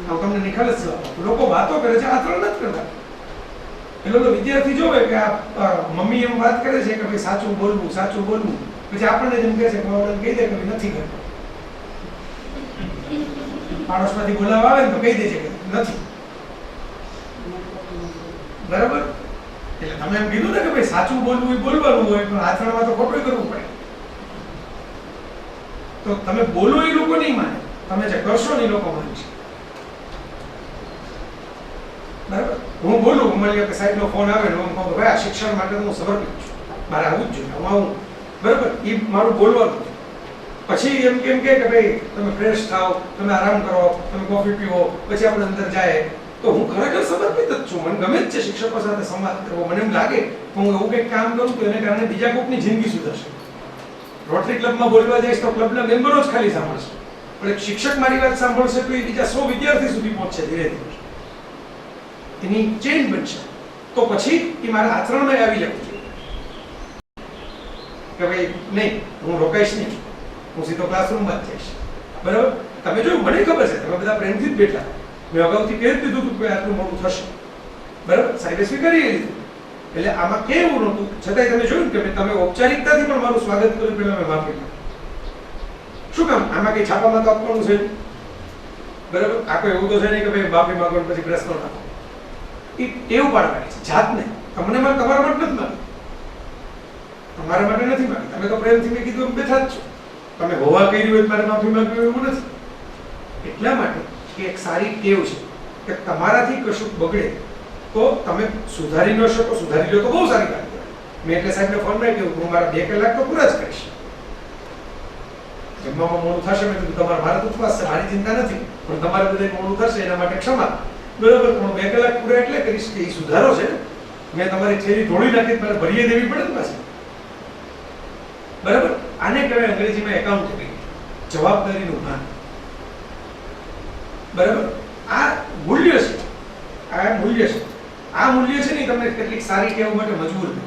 તમને નિખાલ જ લોકો વાતો કરે છે, આચરણ નથી કરતા. એટલે વિદ્યાર્થી જોવે કે આ મમ્મી એમ વાત કરે છે કે ભાઈ સાચું બોલવું, સાચું બોલવું, પછી આપણને જેમ કહે છે કે કહી દે કે નથી કરતો. પાડોશમાંથી બોલાવા આવે ને તો કહી દે છે કે નથી. બરાબર, એટલે તમે એમ કીધું ને કે ભાઈ સાચું બોલવું એ બોલવાનું હોય, પણ આચરણમાં તો ખોટું કરવું પડે. તો તમે બોલો એ લોકો નહીં માને, તમે જે કરશો ને એ લોકો માનશે. બરાબર, હું બોલું, માની લો કે સાહેબનો ફોન આવે ને હું કહું ભાઈ આ શિક્ષણ માટે હું સમર્પિત છું, મારે આવવું જ જોઈએ, હું આવું, બરાબર, એ મારું બોલવાનું. પછી એમ કેમ કે ભાઈ તમે ફ્રેશ થાઓ, તમે આરામ કરો, તમે કોફી પીવો, પછી આપણે અંદર જાય, તો હું ખરેખર સમર્પિત જ છું. મને ગમે જ છે શિક્ષકો સાથે સંવાદ કરવો. મને એમ લાગે કે હું એવું કંઈક કામ કરું તો એને કારણે બીજા કોઈકની જિંદગી સુધરશે. રોટરી ક્લબમાં બોલવા જઈશ તો ક્લબના મેમ્બરો જ ખાલી સાંભળશે, પણ એક શિક્ષક મારી વાત સાંભળશે તો એ બીજા 100 વિદ્યાર્થી સુધી પહોંચશે, ધીરે ધીરે એની ચેન બનશે. તો પછી એ મારા આચરણમાં આવી જવું જોઈએ કે ભાઈ નહીં, હું રોકાઈશ નહીં, હું સીધો ક્લાસરૂમમાં જ જઈશ. બરાબર, તમે જોયું, મને ખબર છે તમે બધા પ્રેમથી જ બેઠા. મેં અગાઉથી કહી દીધું હતું કે આટલું મોડું થશે, બરાબર, સાહેબે સ્વીકારી લીધું. એટલે આમાં કેવું નહોતું, છતાંય તમે જોયું કે તમે ઔપચારિકતાથી પણ મારું સ્વાગત કર્યું, પહેલા મેં માફી માંગી. શું કામ? આમાં કઈ છાપામાં તો આપવાનું છે, બરાબર, આ કોઈ એવું તો છે નહીં કે ભાઈ માફી માંગો પછી પ્રશ્ન નાખો. એ ટેવ પાડવાની છે જાતને. તમને મારે તમારા માટે નથી માંગી, તમારા માટે નથી માંગી. તમે તો પ્રેમથી મેં કીધું એમ બેઠા જ છો. તમે હોવા કરી હોય મારે માફી માંગવી એવું નથી. એટલા માટે કે એક સારી ટેવ છે કે તમારાથી કશું બગડે તો તમે સુધારી ન શકો, સુધારી લો તો બહુ સારી વાત કહેવાય. મેં એટલે સાહેબને ફોનમાં કહ્યું હું મારા 2 કલાક તો પૂરા જ કરીશ. જમવામાં મોડું થશે, મેં કીધું તમારે મારા ઉપવાસ છે, મારી ચિંતા નથી, પણ તમારે બધે મોડું થશે એના માટે ક્ષમા, બરાબર, પણ 2 કલાક પૂરા એટલે કરીશ કે એ સુધારો છે ને. મેં તમારી થેલી ધોળી નાખી મારે ભરીએ દેવી પડે ને પાછી, બરાબર. આને કહેવાય અંગ્રેજીમાં એકાઉન્ટેબિલિટી, જવાબદારીનું ભાન, બરાબર. આ મૂલ્ય છે, આ મૂલ્ય છે. આ મૂલ્ય છે ને તમને કેટલીક સારી ટેવ માટે મજબૂર કરે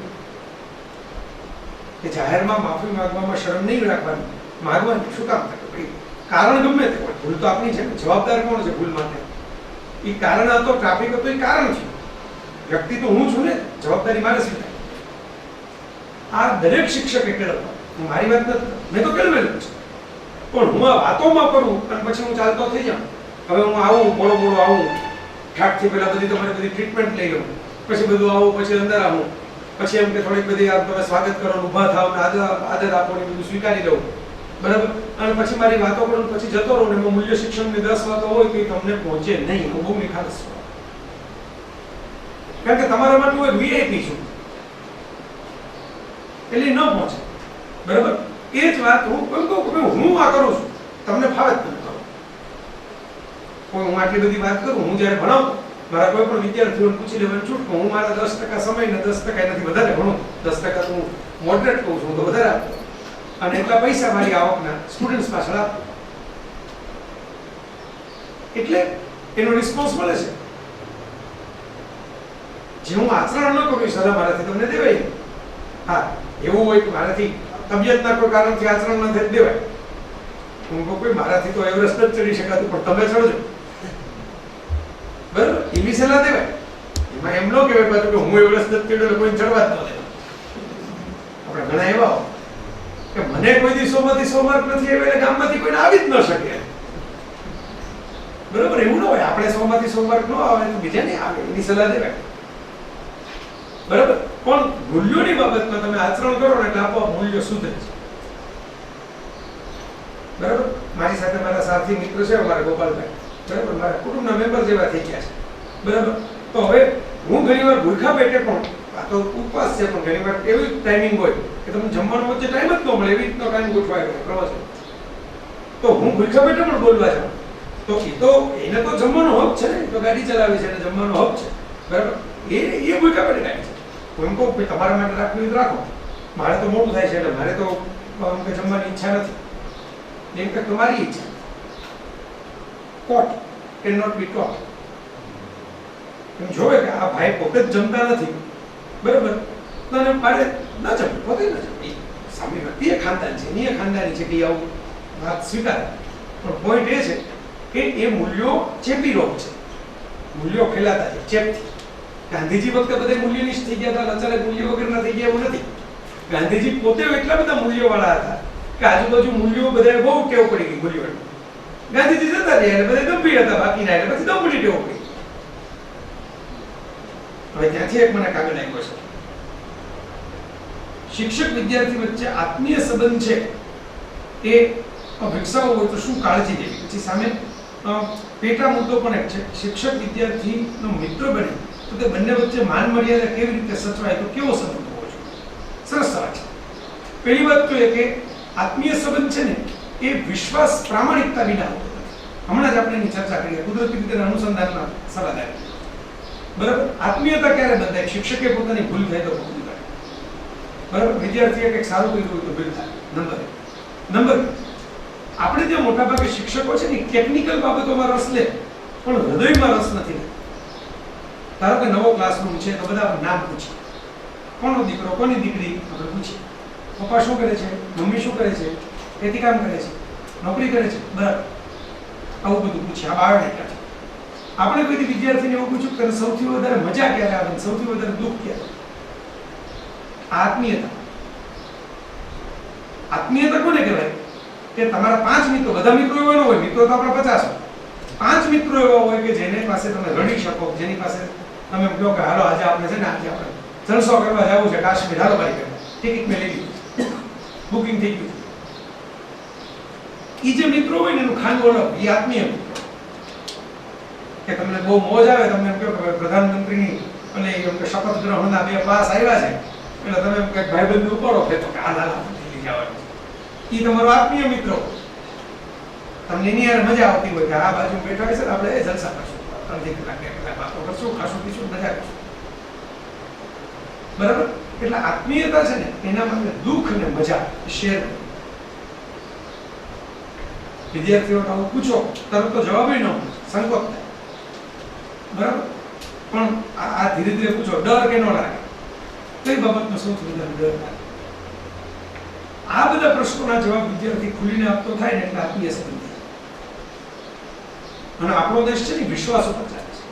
કે જાહેરમાં માફી માંગવામાં શરમ નહીં રાખવાની, માંગવાની. શું કામ? ભાઈ કારણ ગમે તે હોય, ભૂલ તો આપણી છે ને, જવાબદાર કોણ છે ભૂલ માટે? એ કારણ હતો, ટ્રાફિક હતો, એ કારણ છે. વ્યક્તિ તો હું છું ને, જવાબદારી મારે સ્વીકારવી. આ દરેક શિક્ષકે કેળવવા. મારી વાત નથી, મેં તો કેળવેલું છે, પણ હું આ વાતોમાં કરું અને પછી હું ચાલતો થઈ જાઉં. હવે હું આવું, મોડો આવું, ઠાકથી પહેલા બધી તમારી બધી ટ્રીટમેન્ટ લઈ લઉં, પછી બધું આવું, પછી અંદર આવું, પછી એમ કે થોડીક બધી તમે સ્વાગત કરો, ઊભા થાવ, આદર આપો ને બધું સ્વીકારી લઉં, બરાબર, અને પછી મારી વાતો કરું, પછી જતો રહું ને એમાં મૂલ્ય શિક્ષણની 10 વાતો હોય તો તમને પહોંચે નહીં. હું બહુ નિખાલસ છું, કારણ કે તમારા માટે હું એક વીઆઈપી છું, એટલે ન પહોંચે, બરાબર. એ જ વાત હું કહું કે હું આ કરું છું, તમને ફાવે જ તમે કરો. કોઈ હું આટલી બધી વાત કરું, હું જ્યારે ભણાવું મારા કોઈ પણ વિદ્યાર્થીઓને પૂછી લેવાનું છૂટ, હું મારા 10% સમય ને 10% એનાથી વધારે ભણું, 10% તો હું મોડરેટ કહું છું, તો વધારે આપું, અને એટલા પૈસા મારી આવકના સ્ટુડન્ટ્સ પાછળ આપું. એટલે એનો રિસ્પોન્સ મળે છે. જે હું આચરણ ન કરું સલાહ મારાથી તમને દેવાય. હા, એવું હોય કે મારાથી તબિયતના કોઈ કારણથી આચરણ ન થઈ દેવાય, હું કોઈ મારાથી તો એવરેસ્ટ જ ચડી શકાતું, પણ તમે ચડજો, બરાબર, એવી સલાહ દેવાય. એમાં એમ ન કહેવાય પાછું કે હું એવરેસ્ટ જ ચડ્યો કોઈ ચડવા જ ન દે. આપણે ઘણા એવા કે મને કોઈ દી 100 માંથી 100 માર્ક નથી આવ્યા એટલે ગામમાંથી કોઈને આવી જ ન શકે, બરાબર. એવું ન હોય, આપણે 100 માંથી 100 માર્ક ન આવે તો બીજાને આવે, એની સલાહ દેવાય, બરાબર. પણ મૂલ્યોની બાબતમાં તમે આચરણ કરો ને એટલે આપોઆપ મૂલ્યો સુધરે છે, બરાબર. મારી સાથે મારા સાથી મિત્ર છે અમારા ગોપાલભાઈ, બરાબર, મારા કુટુંબના મેમ્બર જેવા થઈ ગયા છે, બરાબર. તો હવે હું ઘણીવાર ભૂખા પેટે પણ, આ તો ઉપવાસ છે, પણ ઘણીવાર એવી ટાઈમિંગ હોય કે તમને જમવાનો વચ્ચે ટાઈમ જ ન મળે, એવી રીતનો ટાઈમ ગોઠવાય પ્રવાસ, તો હું ભૂખા પેટે પણ બોલવા જાઉં તો એ તો એને તો જમવાનો હક છે ને, તો ગાડી ચલાવી છે, એને જમવાનો હક છે, બરાબર. એ ભૂખા પેટે ગાડી છે. હું એમ કહું કે તમારા માટે રાખવી તો રાખો, મારે તો મોડું થાય છે એટલે મારે તો જમવાની ઈચ્છા નથી, એમ કે તમારી ઈચ્છા. કોટ કેન નોટ બી ટોટ. એમ જોવે કે આ ભાઈ પોતે જ જમતા નથી, બરાબર, તો મારે ન જમવું, પોતે ન જમવું. સામે વ્યક્તિ એ ખાનદાન છે, એની ખાનદાની છે કે આવું વાત સ્વીકારે, પણ પોઈન્ટ એ છે કે એ મૂલ્યો ચેપી રોગ છે, મૂલ્યો ફેલાતા છે ચેપથી. ગાંધીજી વખતે બધા મૂલ્યનિષ્ઠ થઈ ગયા હતા, અચાનક મૂલ્યો વગરના થઈ ગયા એવું નથી. ગાંધીજી પોતે એટલા બધા મૂલ્યો વાળા હતા કે આજુબાજુ મૂલ્યો બધા બહુ ટેવ પડી ગઈ મૂલ્યોની. ગાંધીજી જતા રહ્યા એટલે બધા ગંભીર હતા, બાકીના એટલે પછી દંભની ટેવ પડી. હવે ત્યાંથી એક મને કાગળ આવ્યો છે, શિક્ષક વિદ્યાર્થી વચ્ચે આત્મીય સંબંધ છે એ વિકસાવવો હોય તો શું કાળજી લેવી. પછી સામે પેટા મુદ્દો પણ એક છે, શિક્ષક વિદ્યાર્થીનો મિત્ર બને તો તે બંને વચ્ચે માન મર્યાદા કેવી રીતે સચવાય, તો કેવો સંબંધ હોવો જોઈએ. સરસ સવાલ છે. પહેલી વાત તો એ કે આત્મીય સંબંધ છે ને એ વિશ્વાસ પ્રામાણિકતા વિના હોતો નથી. હમણાં જ આપણે એની ચર્ચા કરી કુદરતી રીતે અનુસંધાનમાં સવાલ આવ્યો. બરાબર, આત્મીયતા ક્યારે બંધાય? શિક્ષકે પોતાની ભૂલ થાય તો ભૂલ થાય. બરાબર, વિદ્યાર્થીએ કંઈક સારું કર્યું હોય તો ભૂલ થાય. નંબર આપણે જે મોટાભાગે શિક્ષકો છે ને ટેકનિકલ બાબતોમાં રસ લે પણ હૃદયમાં રસ નથી. ધારો કે નવો ક્લાસરૂમ છે તો બધા નામ પૂછે, કોનો દીકરો કોની દીકરી આપણે પૂછીએ, પપ્પા શું કરે છે, મમ્મી શું કરે છે, ખેતી કામ કરે છે, નોકરી કરે છે, બરાબર, આવું બધું પૂછીએ. આ બાયોડેટા છે. આપણે કોઈ વિદ્યાર્થીને એવું પૂછ્યું કે સૌથી વધારે મજા ક્યારે આવે, સૌથી વધારે દુઃખ ક્યારે? આત્મીયતા કોને કહેવાય? કે તમારા 5 મિત્રો, બધા મિત્રો એવા ન હોય, મિત્રો તો આપણા 50 હોય, 5 મિત્રો એવા હોય કે જેની પાસે તમે રડી શકો, જેની પાસે તમે એમ કહો કે હાલો આજે આપણે છે ને આજે આપણે જલસો કરવા જવું છે કાશ્મીર, હાલો ભાઈ કરવા, ટિકિટ મેં લઈ લીધી, બુકિંગ થઈ ગયું. એ જે મિત્રો હોય ને એનું ખાનું ઓળખ, એ આત્મીય મિત્રો. કે તમને બહુ મોજ આવે, તમને એમ કહો કે પ્રધાનમંત્રીની અને એમ કે શપથ ગ્રહણના 2 પાસ આવ્યા છે એટલે તમે એમ કંઈક ભાઈબંધ ઉપાડો કે તો કે હાલ લઈ જવાનું. એ તમારો આત્મીય મિત્ર. તમને એની યાર મજા આવતી હોય કે આ બાજુ બેઠા છે આપણે જલસા કરશું, 3 કલાક 2 કલાક વાતો કરશું, ખાશું પીશું, મજા કરશું. બરાબર, એટલે આત્મીયતા છે ને એના માટે દુઃખ અને મજા શેર. વિદ્યાર્થીઓને આવું પૂછો તરત તો જવાબ ન મળે, સંકોચ થાય. બરાબર, પણ આ ધીરે ધીરે પૂછો, ડર કે ન લાગે? કઈ બાબતનો સૌથી વધારે ડર લાગે? આ બધા પ્રશ્નોના જવાબ વિદ્યાર્થી ખુલીને આપતો થાય ને એટલે આત્મીય સંબંધ થાય. અને આપણો દેશ છે ને વિશ્વાસ ઉપર ચાલે છે.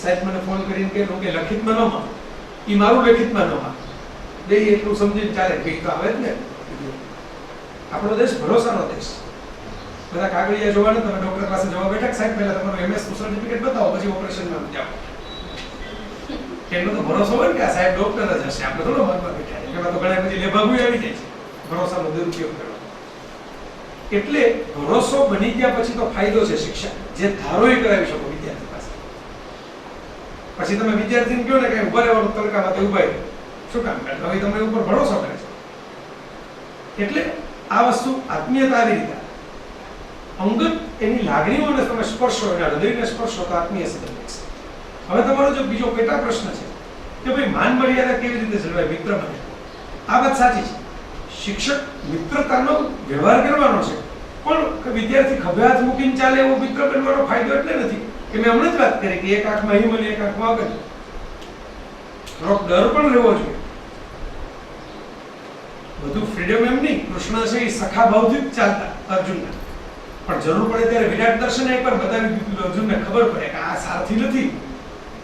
સાહેબ મને ફોન કરીને કે લખિતમાં ન માં, એ મારું લેખિતમાં ન માં, બે એટલું સમજીને ચાલે કે તો આવે જ ને. આપણો દેશ ભરોસાનો દેશ. બધા કાગળિયા જોવાને તમે ડોક્ટર પાસે જવા બેઠા, સાહેબ પહેલા તમારું MS નું સર્ટિફિકેટ બતાવો પછી ઓપરેશનમાં જાઓ. એટલો તો ભરોસો હોય કે આ સાહેબ ડોક્ટર જ હશે, આપણે થોડો મનમાં બેઠા. એમાં તો ઘણા પછી લેભાગુ આવી જાય છે ભરોસાનો દુરુપયોગ કરવા. એટલે ભરોસો બની ગયા પછી તો ફાયદો છે શિક્ષણ, જે ધારો એ કરાવી શકો વિદ્યાર્થી પાસે. પછી તમે વિદ્યાર્થીને કહો ને કે ઉભા રહેવાનું તડકામાં, તે ઉભા રહે. શું કામ કરે? હવે તમે ઉપર ભરોસો કરે છે. એટલે આ વસ્તુ આત્મીયતા આવી રીતે અંગત એની લાગણીઓને તમે સ્પર્શો, એના હૃદયને સ્પર્શો તો આત્મીય સંબંધ છે. હવે તમારો જો બીજો પેટા પ્રશ્ન છે કે ભાઈ માન મર્યાદા કેવી રીતે જળવાય મિત્ર બને? આ વાત સાચી છે. શિક્ષક મિત્રતાનો વ્યવહાર કરવાનો છે, પણ વિદ્યાર્થી ખભે હાથ મૂકીને ચાલે એવો મિત્ર બનવાનો ફાયદો એટલે નથી કે મેં હમણાં જ વાત કરી કે એક આંખમાં અહીં મને એક આંખમાં આગળ. થોડોક ડર પણ રહેવો જોઈએ. બધું ફ્રીડમ એમ નહીં. કૃષ્ણ છે એ સખા ભાવથી જ ચાલતા અર્જુનના, પણ જરૂર પડે ત્યારે વિરાટ દર્શન એકવાર બતાવી દીધું. અર્જુનને ખબર પડે કે આ સારથી નથી,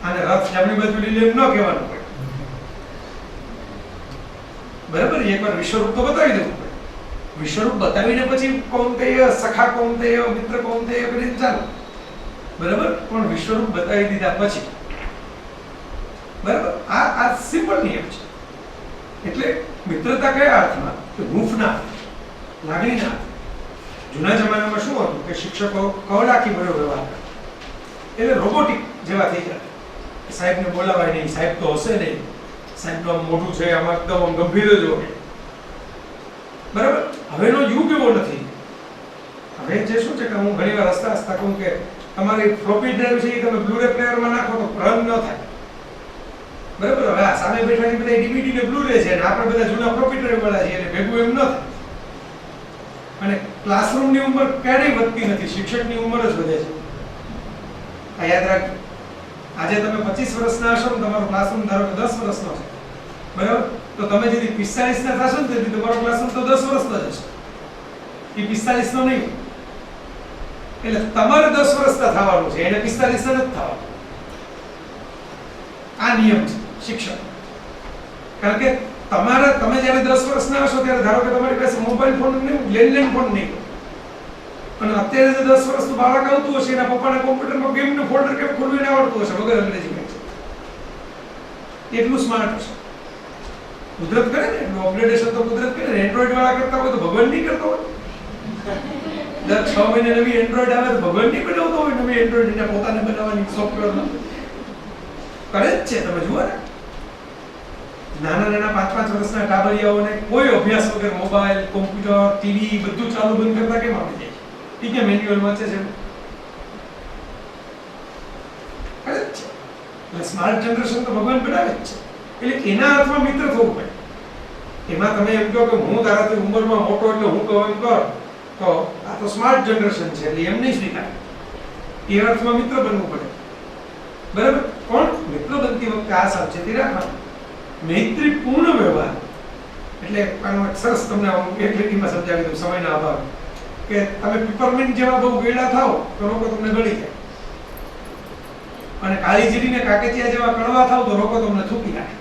આને રથ જમણી બાજુ લીલે એમ ન કહેવાનું પડે. બરાબર, એકવાર વિશ્વરૂપ તો બતાવી દેવું પડે. વિશ્વરૂપ બતાવીને પછી કૌંતેય સખા કૌંતેય મિત્ર કૌંતેય કરીને ચાલો. બરાબર, પણ વિશ્વરૂપ બતાવી દીધા પછી બરાબર આ સિમ્પલ નિયમ છે. એટલે મિત્રતા કયા અર્થમાં? કે હૂંફના, લાગણીના. જૂના જમાનામાં શું હતું કે શિક્ષકો કવડાકી ભર્યો વ્યવહાર કરે, એટલે રોબોટિક જેવા થઈ ગયા. સાહેબને બોલાવાય નહીં, સાહેબ તો હશે નહીં, સાહેબનું આમ મોઢું છે આમાં એકદમ આમ ગંભીર જ હોય. બરાબર, હવેનો યુગ એવો નથી. હવે જે શું છે કે હું ઘણી વાર હસતા હસતા કહું કે તમારી ફ્લોપી ડ્રાઈવ છે એ તમે બ્લુરે પ્લેયરમાં નાખો તો રન ન થાય. બરાબર, હવે આ સામે બેઠા બધા DVD ને બ્લુરે છે અને આપણે બધા જૂના ફ્લોપી ડ્રાઈવ વાળા છીએ એટલે ભેગું એમ ન થાય. અને ક્લાસરૂમની ઉંમર ક્યારેય વધતી નથી, શિક્ષકની ઉંમર જ વધે છે. આ યાદ રાખજો. આજે તમે 25 વર્ષના હશો ને તમારો ક્લાસરૂમ ધારો કે 10 વર્ષનો છે, બરાબર, તો તમે જેથી 45 ના થશો ને તેથી તમારો ક્લાસરૂમ તો 10 વર્ષનો જ હશે, એ 45 નો નહીં. એટલે તમારે 10 વર્ષના થવાનું છે, એને 45 ના નથી થવાનું. આ નિયમ છે શિક્ષણ. કારણ કે તમે જ્યારે 10 વર્ષના હશો ત્યારે ધારો કે તમારી પાસે મોબાઈલ ફોન નહીં, લેન્ડલાઈન ફોન નહીં, અને અત્યારે જે 10 વર્ષનું બાળક આવતું હશે એના પપ્પાના કોમ્પ્યુટરમાં ગેમનું ફોલ્ડર કેમ ખોલવીને આવડતું હશે વગર અંગ્રેજી વાંચે. એટલું સ્માર્ટ હશે. કુદરત કરે ને એટલું અપગ્રેડેશન તો કુદરત કરે ને. એન્ડ્રોઈડ વાળા કરતા હોય તો ભગવાન નહીં કરતો હોય. દર 6 મહિને નવી એન્ડ્રોઈડ આવે તો ભગવાન નહીં બનાવતો હોય નવી એન્ડ્રોઈડ એને પોતાને બનાવવાની સોફ્ટવેરમાં. કરે જ છે, તમે જુઓ ને. નાના નાના 5-5 વર્ષના ટાબરિયાઓને કોઈ અભ્યાસ વગર મોબાઈલ, કોમ્પ્યુટર, ટીવી બધું ચાલુ બંધ કરતા કેમ આવડી જાય છે? ઈ કે મેન્યુઅલ વાંચે છે. અરે સ્માર્ટ જનરેશન તો ભગવાન બનાવે જ છે. એટલે એના અર્થમાં મિત્ર થવું પડે. એમાં તમે એમ કહો કે હું તારાથી ઉંમરમાં મોટો એટલે હું કહું એમ કર તો આ તો સ્માર્ટ જનરેશન છે એટલે એમ નહીં સ્વીકારે. એ અર્થમાં મિત્ર બનવું પડે. બરાબર? પણ મિત્ર બનતી વખતે આ સાવચેતી રાખવાની. મૈત્રીપૂર્ણ વ્યવહાર એટલે આનો એક સરસ તમને એક લીટીમાં સમજાવી દઉં સમયના અભાવ કે તમે પીપરમિન્ટ જેવા બહુ ગળ્યા થાઓ તો લોકો તમને ગળી જાય, અને કાળી જીરીને કાકેચિયા જેવા કડવા થાવ તો લોકો તમને થૂકી નાખે.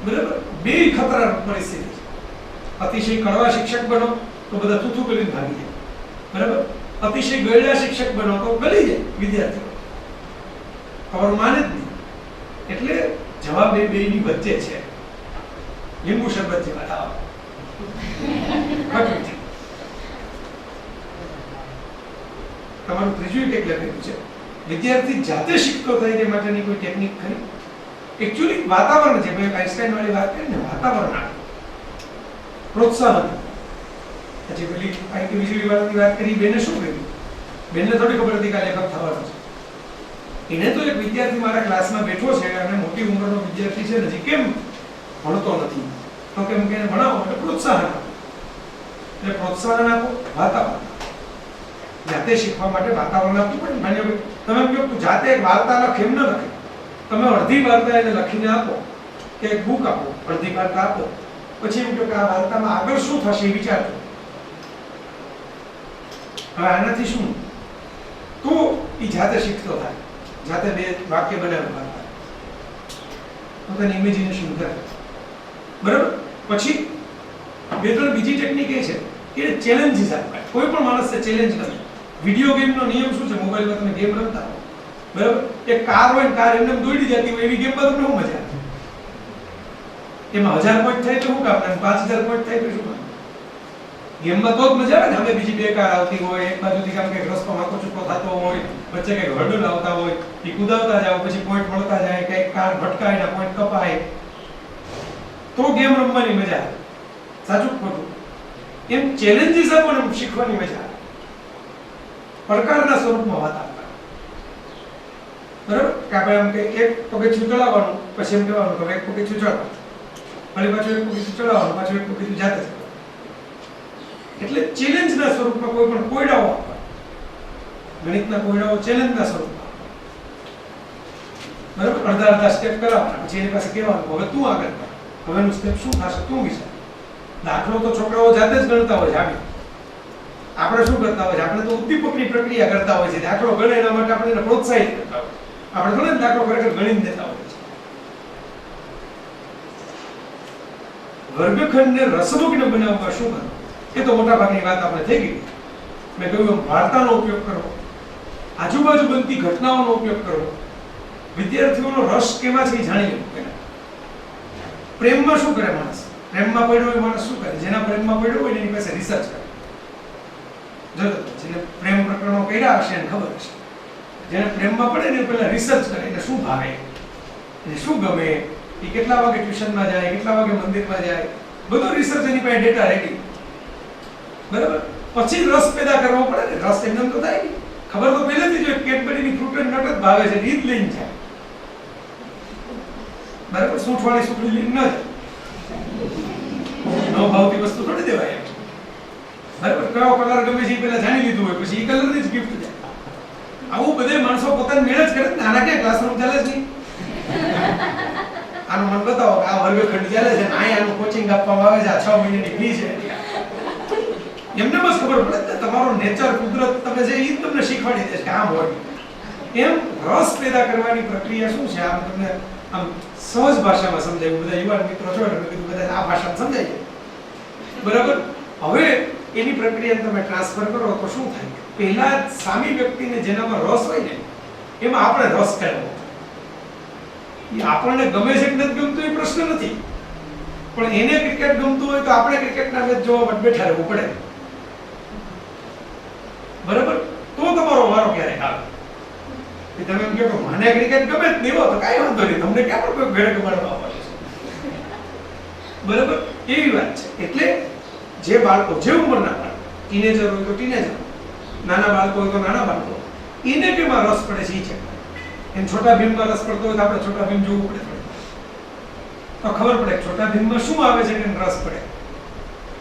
બરાબર? બે ખતરા પરિસ્થિતિ છે. અતિશય કડવા શિક્ષક બનો તો બધા થૂથું કરીને ભાગી જાય. બરાબર? અતિશય ગળ્યા શિક્ષક બનો તો ગળી જાય વિદ્યાર્થીઓ, ખબર માને જ નહીં. એટલે જવાબ એ બેની વચ્ચે છે. લીંબુ શરબત જેવા થાવ. તમારું ત્રીજું એક લખેલું છે વિદ્યાર્થી જાતે શીખતો થાય તે માટેની કોઈ ટેકનિક ખરી? એકચ્યુઅલી વાતાવરણ છે. ભાઈ આઈન્સ્ટાઈન વાળી વાત કરી ને, વાતાવરણ આપે, પ્રોત્સાહન. પછી પેલી આઈટી વીજળી વાળાની વાત કરી, બેને શું કર્યું? બેનને થોડી ખબર હતી કે આ લેખક થવાનો છે. એને તો એક વિદ્યાર્થી મારા ક્લાસમાં બેઠો છે અને મોટી ઉંમરનો વિદ્યાર્થી છે, હજી કેમ ભણતો નથી, તો કેમ કે એને ભણાવો એટલે પ્રોત્સાહન આપો. એટલે પ્રોત્સાહન આપો, વાતાવરણ. જાતે શીખવા માટે વાતાવરણ આપવું પડે. માન્ય તમે એમ કહો તું જાતે એક વાર્તા લખ, એમ ન લખે. તમે અડધી વાર્તા એને લખીને આપો કે એક બુક આપો, અડધી વાર્તા આપો, પછી એમ કહો કે આ વાર્તામાં આગળ શું થશે એ વિચારજો. હવે આનાથી શું? તો એ જાતે શીખતો થાય, જાતે બે વાક્ય બનાવે વાર્તા, પોતાની ઇમેજિનેશન કરે. બરાબર? પછી બે ત્રણ બીજી ટેકનિક એ છે કે ચેલેન્જીસ આપે. કોઈ પણ માણસને ચેલેન્જ કરે. વિડીયો ગેમનો નિયમ શું છે? મોબાઈલમાં તમે ગેમ રમતા હો, બરાબર? એક કાર હોય ને, કાર એમને દોડી જતી હોય, એવી ગેમમાં તમને શું મજા આવે? એમાં 1000 પોઈન્ટ થાય તો શું કામ? 5000 પોઈન્ટ થાય તો શું કામ? ગેમમાં તો જ મજા આવે ને. હવે બીજી બે કાર આવતી હોય, એક બાજુથી કામ કંઈક રસ્તો વાંકો ચૂકો થતો હોય, વચ્ચે કંઈક હર્ડલ આવતા હોય, એ કુદાવતા જાવ, પછી પોઈન્ટ મળતા જાય, કંઈક કાર ભટકાય ને પોઈન્ટ કપાય, તો ગેમ રમવાની મજા આવે. સાચું ખોટું? એમ ચેલેન્જીસ આપો ને શીખવાની મજા આવે. પડકારના સ્વરૂપમાં વાત આપવા. બરાબર? કે આપણે એમ કે એક પગથિયું ચડાવવાનું, પછી એમ કહેવાનું કે એક પગથિયું ચડાવવાનું, ફરી પાછું એક પગથિયું ચડાવવાનું, પાછું એક પગથિયું જાતે ચડાવવાનું. એટલે ચેલેન્જના સ્વરૂપમાં કોઈ પણ કોયડાઓ આપવા. ગણિતના કોયડાઓ ચેલેન્જના સ્વરૂપમાં. બરાબર? અડધા સ્ટેપ કરાવવાના, પછી એની પાસે કહેવાનું હવે તું આગળ કર, હવેનું સ્ટેપ શું થશે તું વિચાર. દાખલો તો છોકરાઓ જાતે જ ગણતા હોય છે. આપણે શું કરતા હોય છે? આપણે તો ઉદ્દીપકની પ્રક્રિયા કરતા હોય છે. દાખલો ગણે એના માટે આપણે એને પ્રોત્સાહિત કરતા હોય. આપણે થોડો દાખલો ખરેખર ગણીને દેતા હોય છે. વર્ગખંડને રસમગ્ન બનાવવા શું કરવું? એ તો મોટા ભાગની વાત આપણે થઈ ગઈ. મેં કહ્યું એમ વાર્તાનો ઉપયોગ કરવો, આજુબાજુ બનતી ઘટનાઓનો ઉપયોગ કરવો, વિદ્યાર્થીઓનો રસ કેમાં છે એ જાણી લેવું. પહેલા પ્રેમમાં શું કરે માણસ? પ્રેમમાં પડ્યો હોય માણસ શું કરે? જેના પ્રેમમાં પડ્યો હોય એની પાસે રિસર્ચ કરે. જો જેને પ્રેમ પ્રકરણો કર્યા હશે એને ખબર હશે. જેને પ્રેમમાં પડે ને પહેલા રિસર્ચ કરે, એને શું ભાવે, એને શું ગમે, એ કેટલા વાગે ટ્યુશનમાં જાય, કેટલા વાગે મંદિરમાં જાય, બધો રિસર્ચ એની પાસે ડેટા રેડી. બરાબર? પછી રસ પેદા કરવો પડે ને. રસ એમને તો થાય નહીં. ખબર તો પહેલેથી જ કેડબરીની ફ્રૂટ એન્ડ નટ જ ભાવે છે, ઈ જ લઈને જાય. બરાબર? સૂંઠવાળી સુખડી લઈને ન જાય. ન ભાવતી વસ્તુ થોડી દેવાય. બરાબર? કયો કલર ગમે છે એ પહેલા જાણી લીધું હોય, પછી એ કલરની જ ગિફ્ટ જાય. આવું બધે માણસો પોતાની મેળ જ કરે ને. આના ક્યાં ક્લાસરૂમ ચાલે જ નહીં. આનું મને બતાવો કે આ વર્ગખંડ ચાલે છે, આનું કોચિંગ આપવામાં આવે છે, આ 6 મહિનાની ફી છે. એમને બસ ખબર પડે ને તમારો નેચર, કુદરત તમે જે ઈ તમને શીખવાડી દેશે કે આમ હોય. એમ રસ પેદા કરવાની પ્રક્રિયા શું છે? આમ તમને આમ સહજ ભાષામાં સમજાવ્યું. બધા યુવાન મિત્રો છો એટલે કીધું બધા આ ભાષામાં સમજાય છે. બરાબર? હવે એની પ્રક્રિયા તમે ટ્રાન્સફર કરો તો શું થાય? પહેલા સામી વ્યક્તિને જેનામાં રસ હોય ને એમાં આપણે રસ કરવો. એ આપણને ગમે છે કે નથી ગમતું એ પ્રશ્ન નથી, પણ એને ક્રિકેટ ગમતું હોય તો આપણે ક્રિકેટના મેચ જોવા માટે બેઠા રહેવું પડે. બરાબર? તો તમારો વારો ક્યારેક આવે. કે તમે એમ કહો કે મને ક્રિકેટ ગમે જ નહીં હો, તો કાંઈ વાંધો નહીં, તમને ક્યાં પણ કોઈ ઘરે કમાડવા આવવાનું છે. બરાબર, એવી વાત છે. એટલે જે બાળકો, જે ઉંમરના બાળકો, ટીનેજર હોય તો ટીનેજર, નાના બાળકો હોય તો નાના બાળકો, એને કેમાં રસ પડે છે એ છે. એમ છોટા ભીમમાં રસ પડતો હોય તો આપણે છોટા ભીમ જોવું પડે, તો ખબર પડે છોટા ભીમમાં શું આવે છે કે રસ પડે.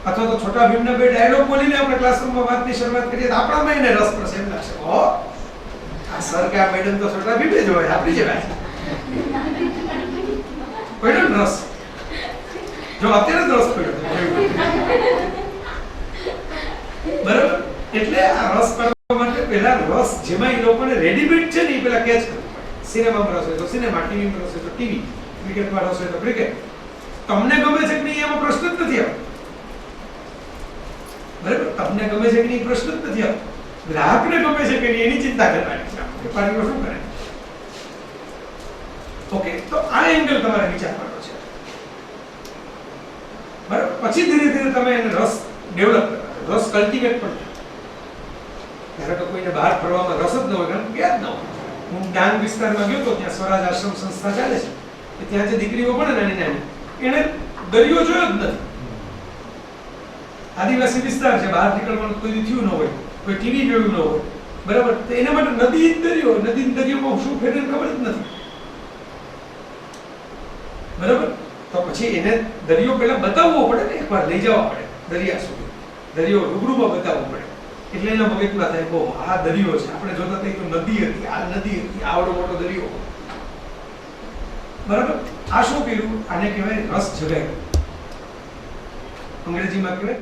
અથવા તો છોટા ભીમના બે ડાયલોગ બોલીને આપણે ક્લાસરૂમમાં વાતની શરૂઆત કરીએ તો આપણામાં એને રસ પડશે, એમ લાગશે ઓ આ સર કે આ મેડમ તો છોટા ભીમે જ હોય, આપણી જેવા છે. પડ્યો ને રસ, જો અત્યારે જ રસ પડ્યો. બરાબર, એટલે આ રસ પડવા માટે પહેલા રસ જેમાં એ લોકોને રેડીમેડ છે ને એ પહેલા કેચ કરવું પડે. સિનેમામાં રસ હોય તો સિનેમા, ટીવીમાં રસ હોય તો ટીવી, ક્રિકેટમાં રસ હોય તો ક્રિકેટ. તમને ગમે છે કે નહીં એમાં પ્રશ્ન જ નથી આવતો. બરાબર, તમને ગમે છે કે નહીં પ્રશ્ન જ નથી આવતો. ગ્રાહકને ગમે છે કે નહીં એની ચિંતા કરવાની છે. વેપારીઓ શું કરે? ઓકે, તો આ એંગલ તમારે વિચારવાનો છે. બરાબર, પછી ધીરે ધીરે તમે એને રસ ડેવલપ કરો, રસ કલ્ટિવેટ પણ થાય. ધારો કે કોઈને બહાર ફરવામાં રસ જ ન હોય, કારણ ગયા જ ન હોય. હું ડાંગ વિસ્તારમાં ગયો તો ત્યાં સ્વરાજ આશ્રમ સંસ્થા ચાલે છે, ત્યાં જે દીકરીઓ ભણે નાની નાની, એને દરિયો જોયો જ નથી. આદિવાસી વિસ્તાર છે, બહાર નીકળવાનું કોઈ થયું ન હોય, કોઈ ટીવી જોયું ન હોય. બરાબર, તો એના માટે નદી જ દરિયો, નદી દરિયોમાં શું ફેર ખબર જ નથી. બરાબર, તો પછી એને દરિયો પહેલા બતાવવો પડે ને, એકવાર લઈ જવા પડે દરિયા સુધી, દરિયો રૂબરૂમાં બતાવવો પડે. એટલે એના મગજમાં થાય બહુ આ દરિયો છે, આપણે જોતા હતા તો નદી હતી, આ નદી હતી, આવડો મોટો દરિયો. બરાબર, આ શું કર્યું? આને કહેવાય રસ જગાડ્યો. અંગ્રેજીમાં કહેવાય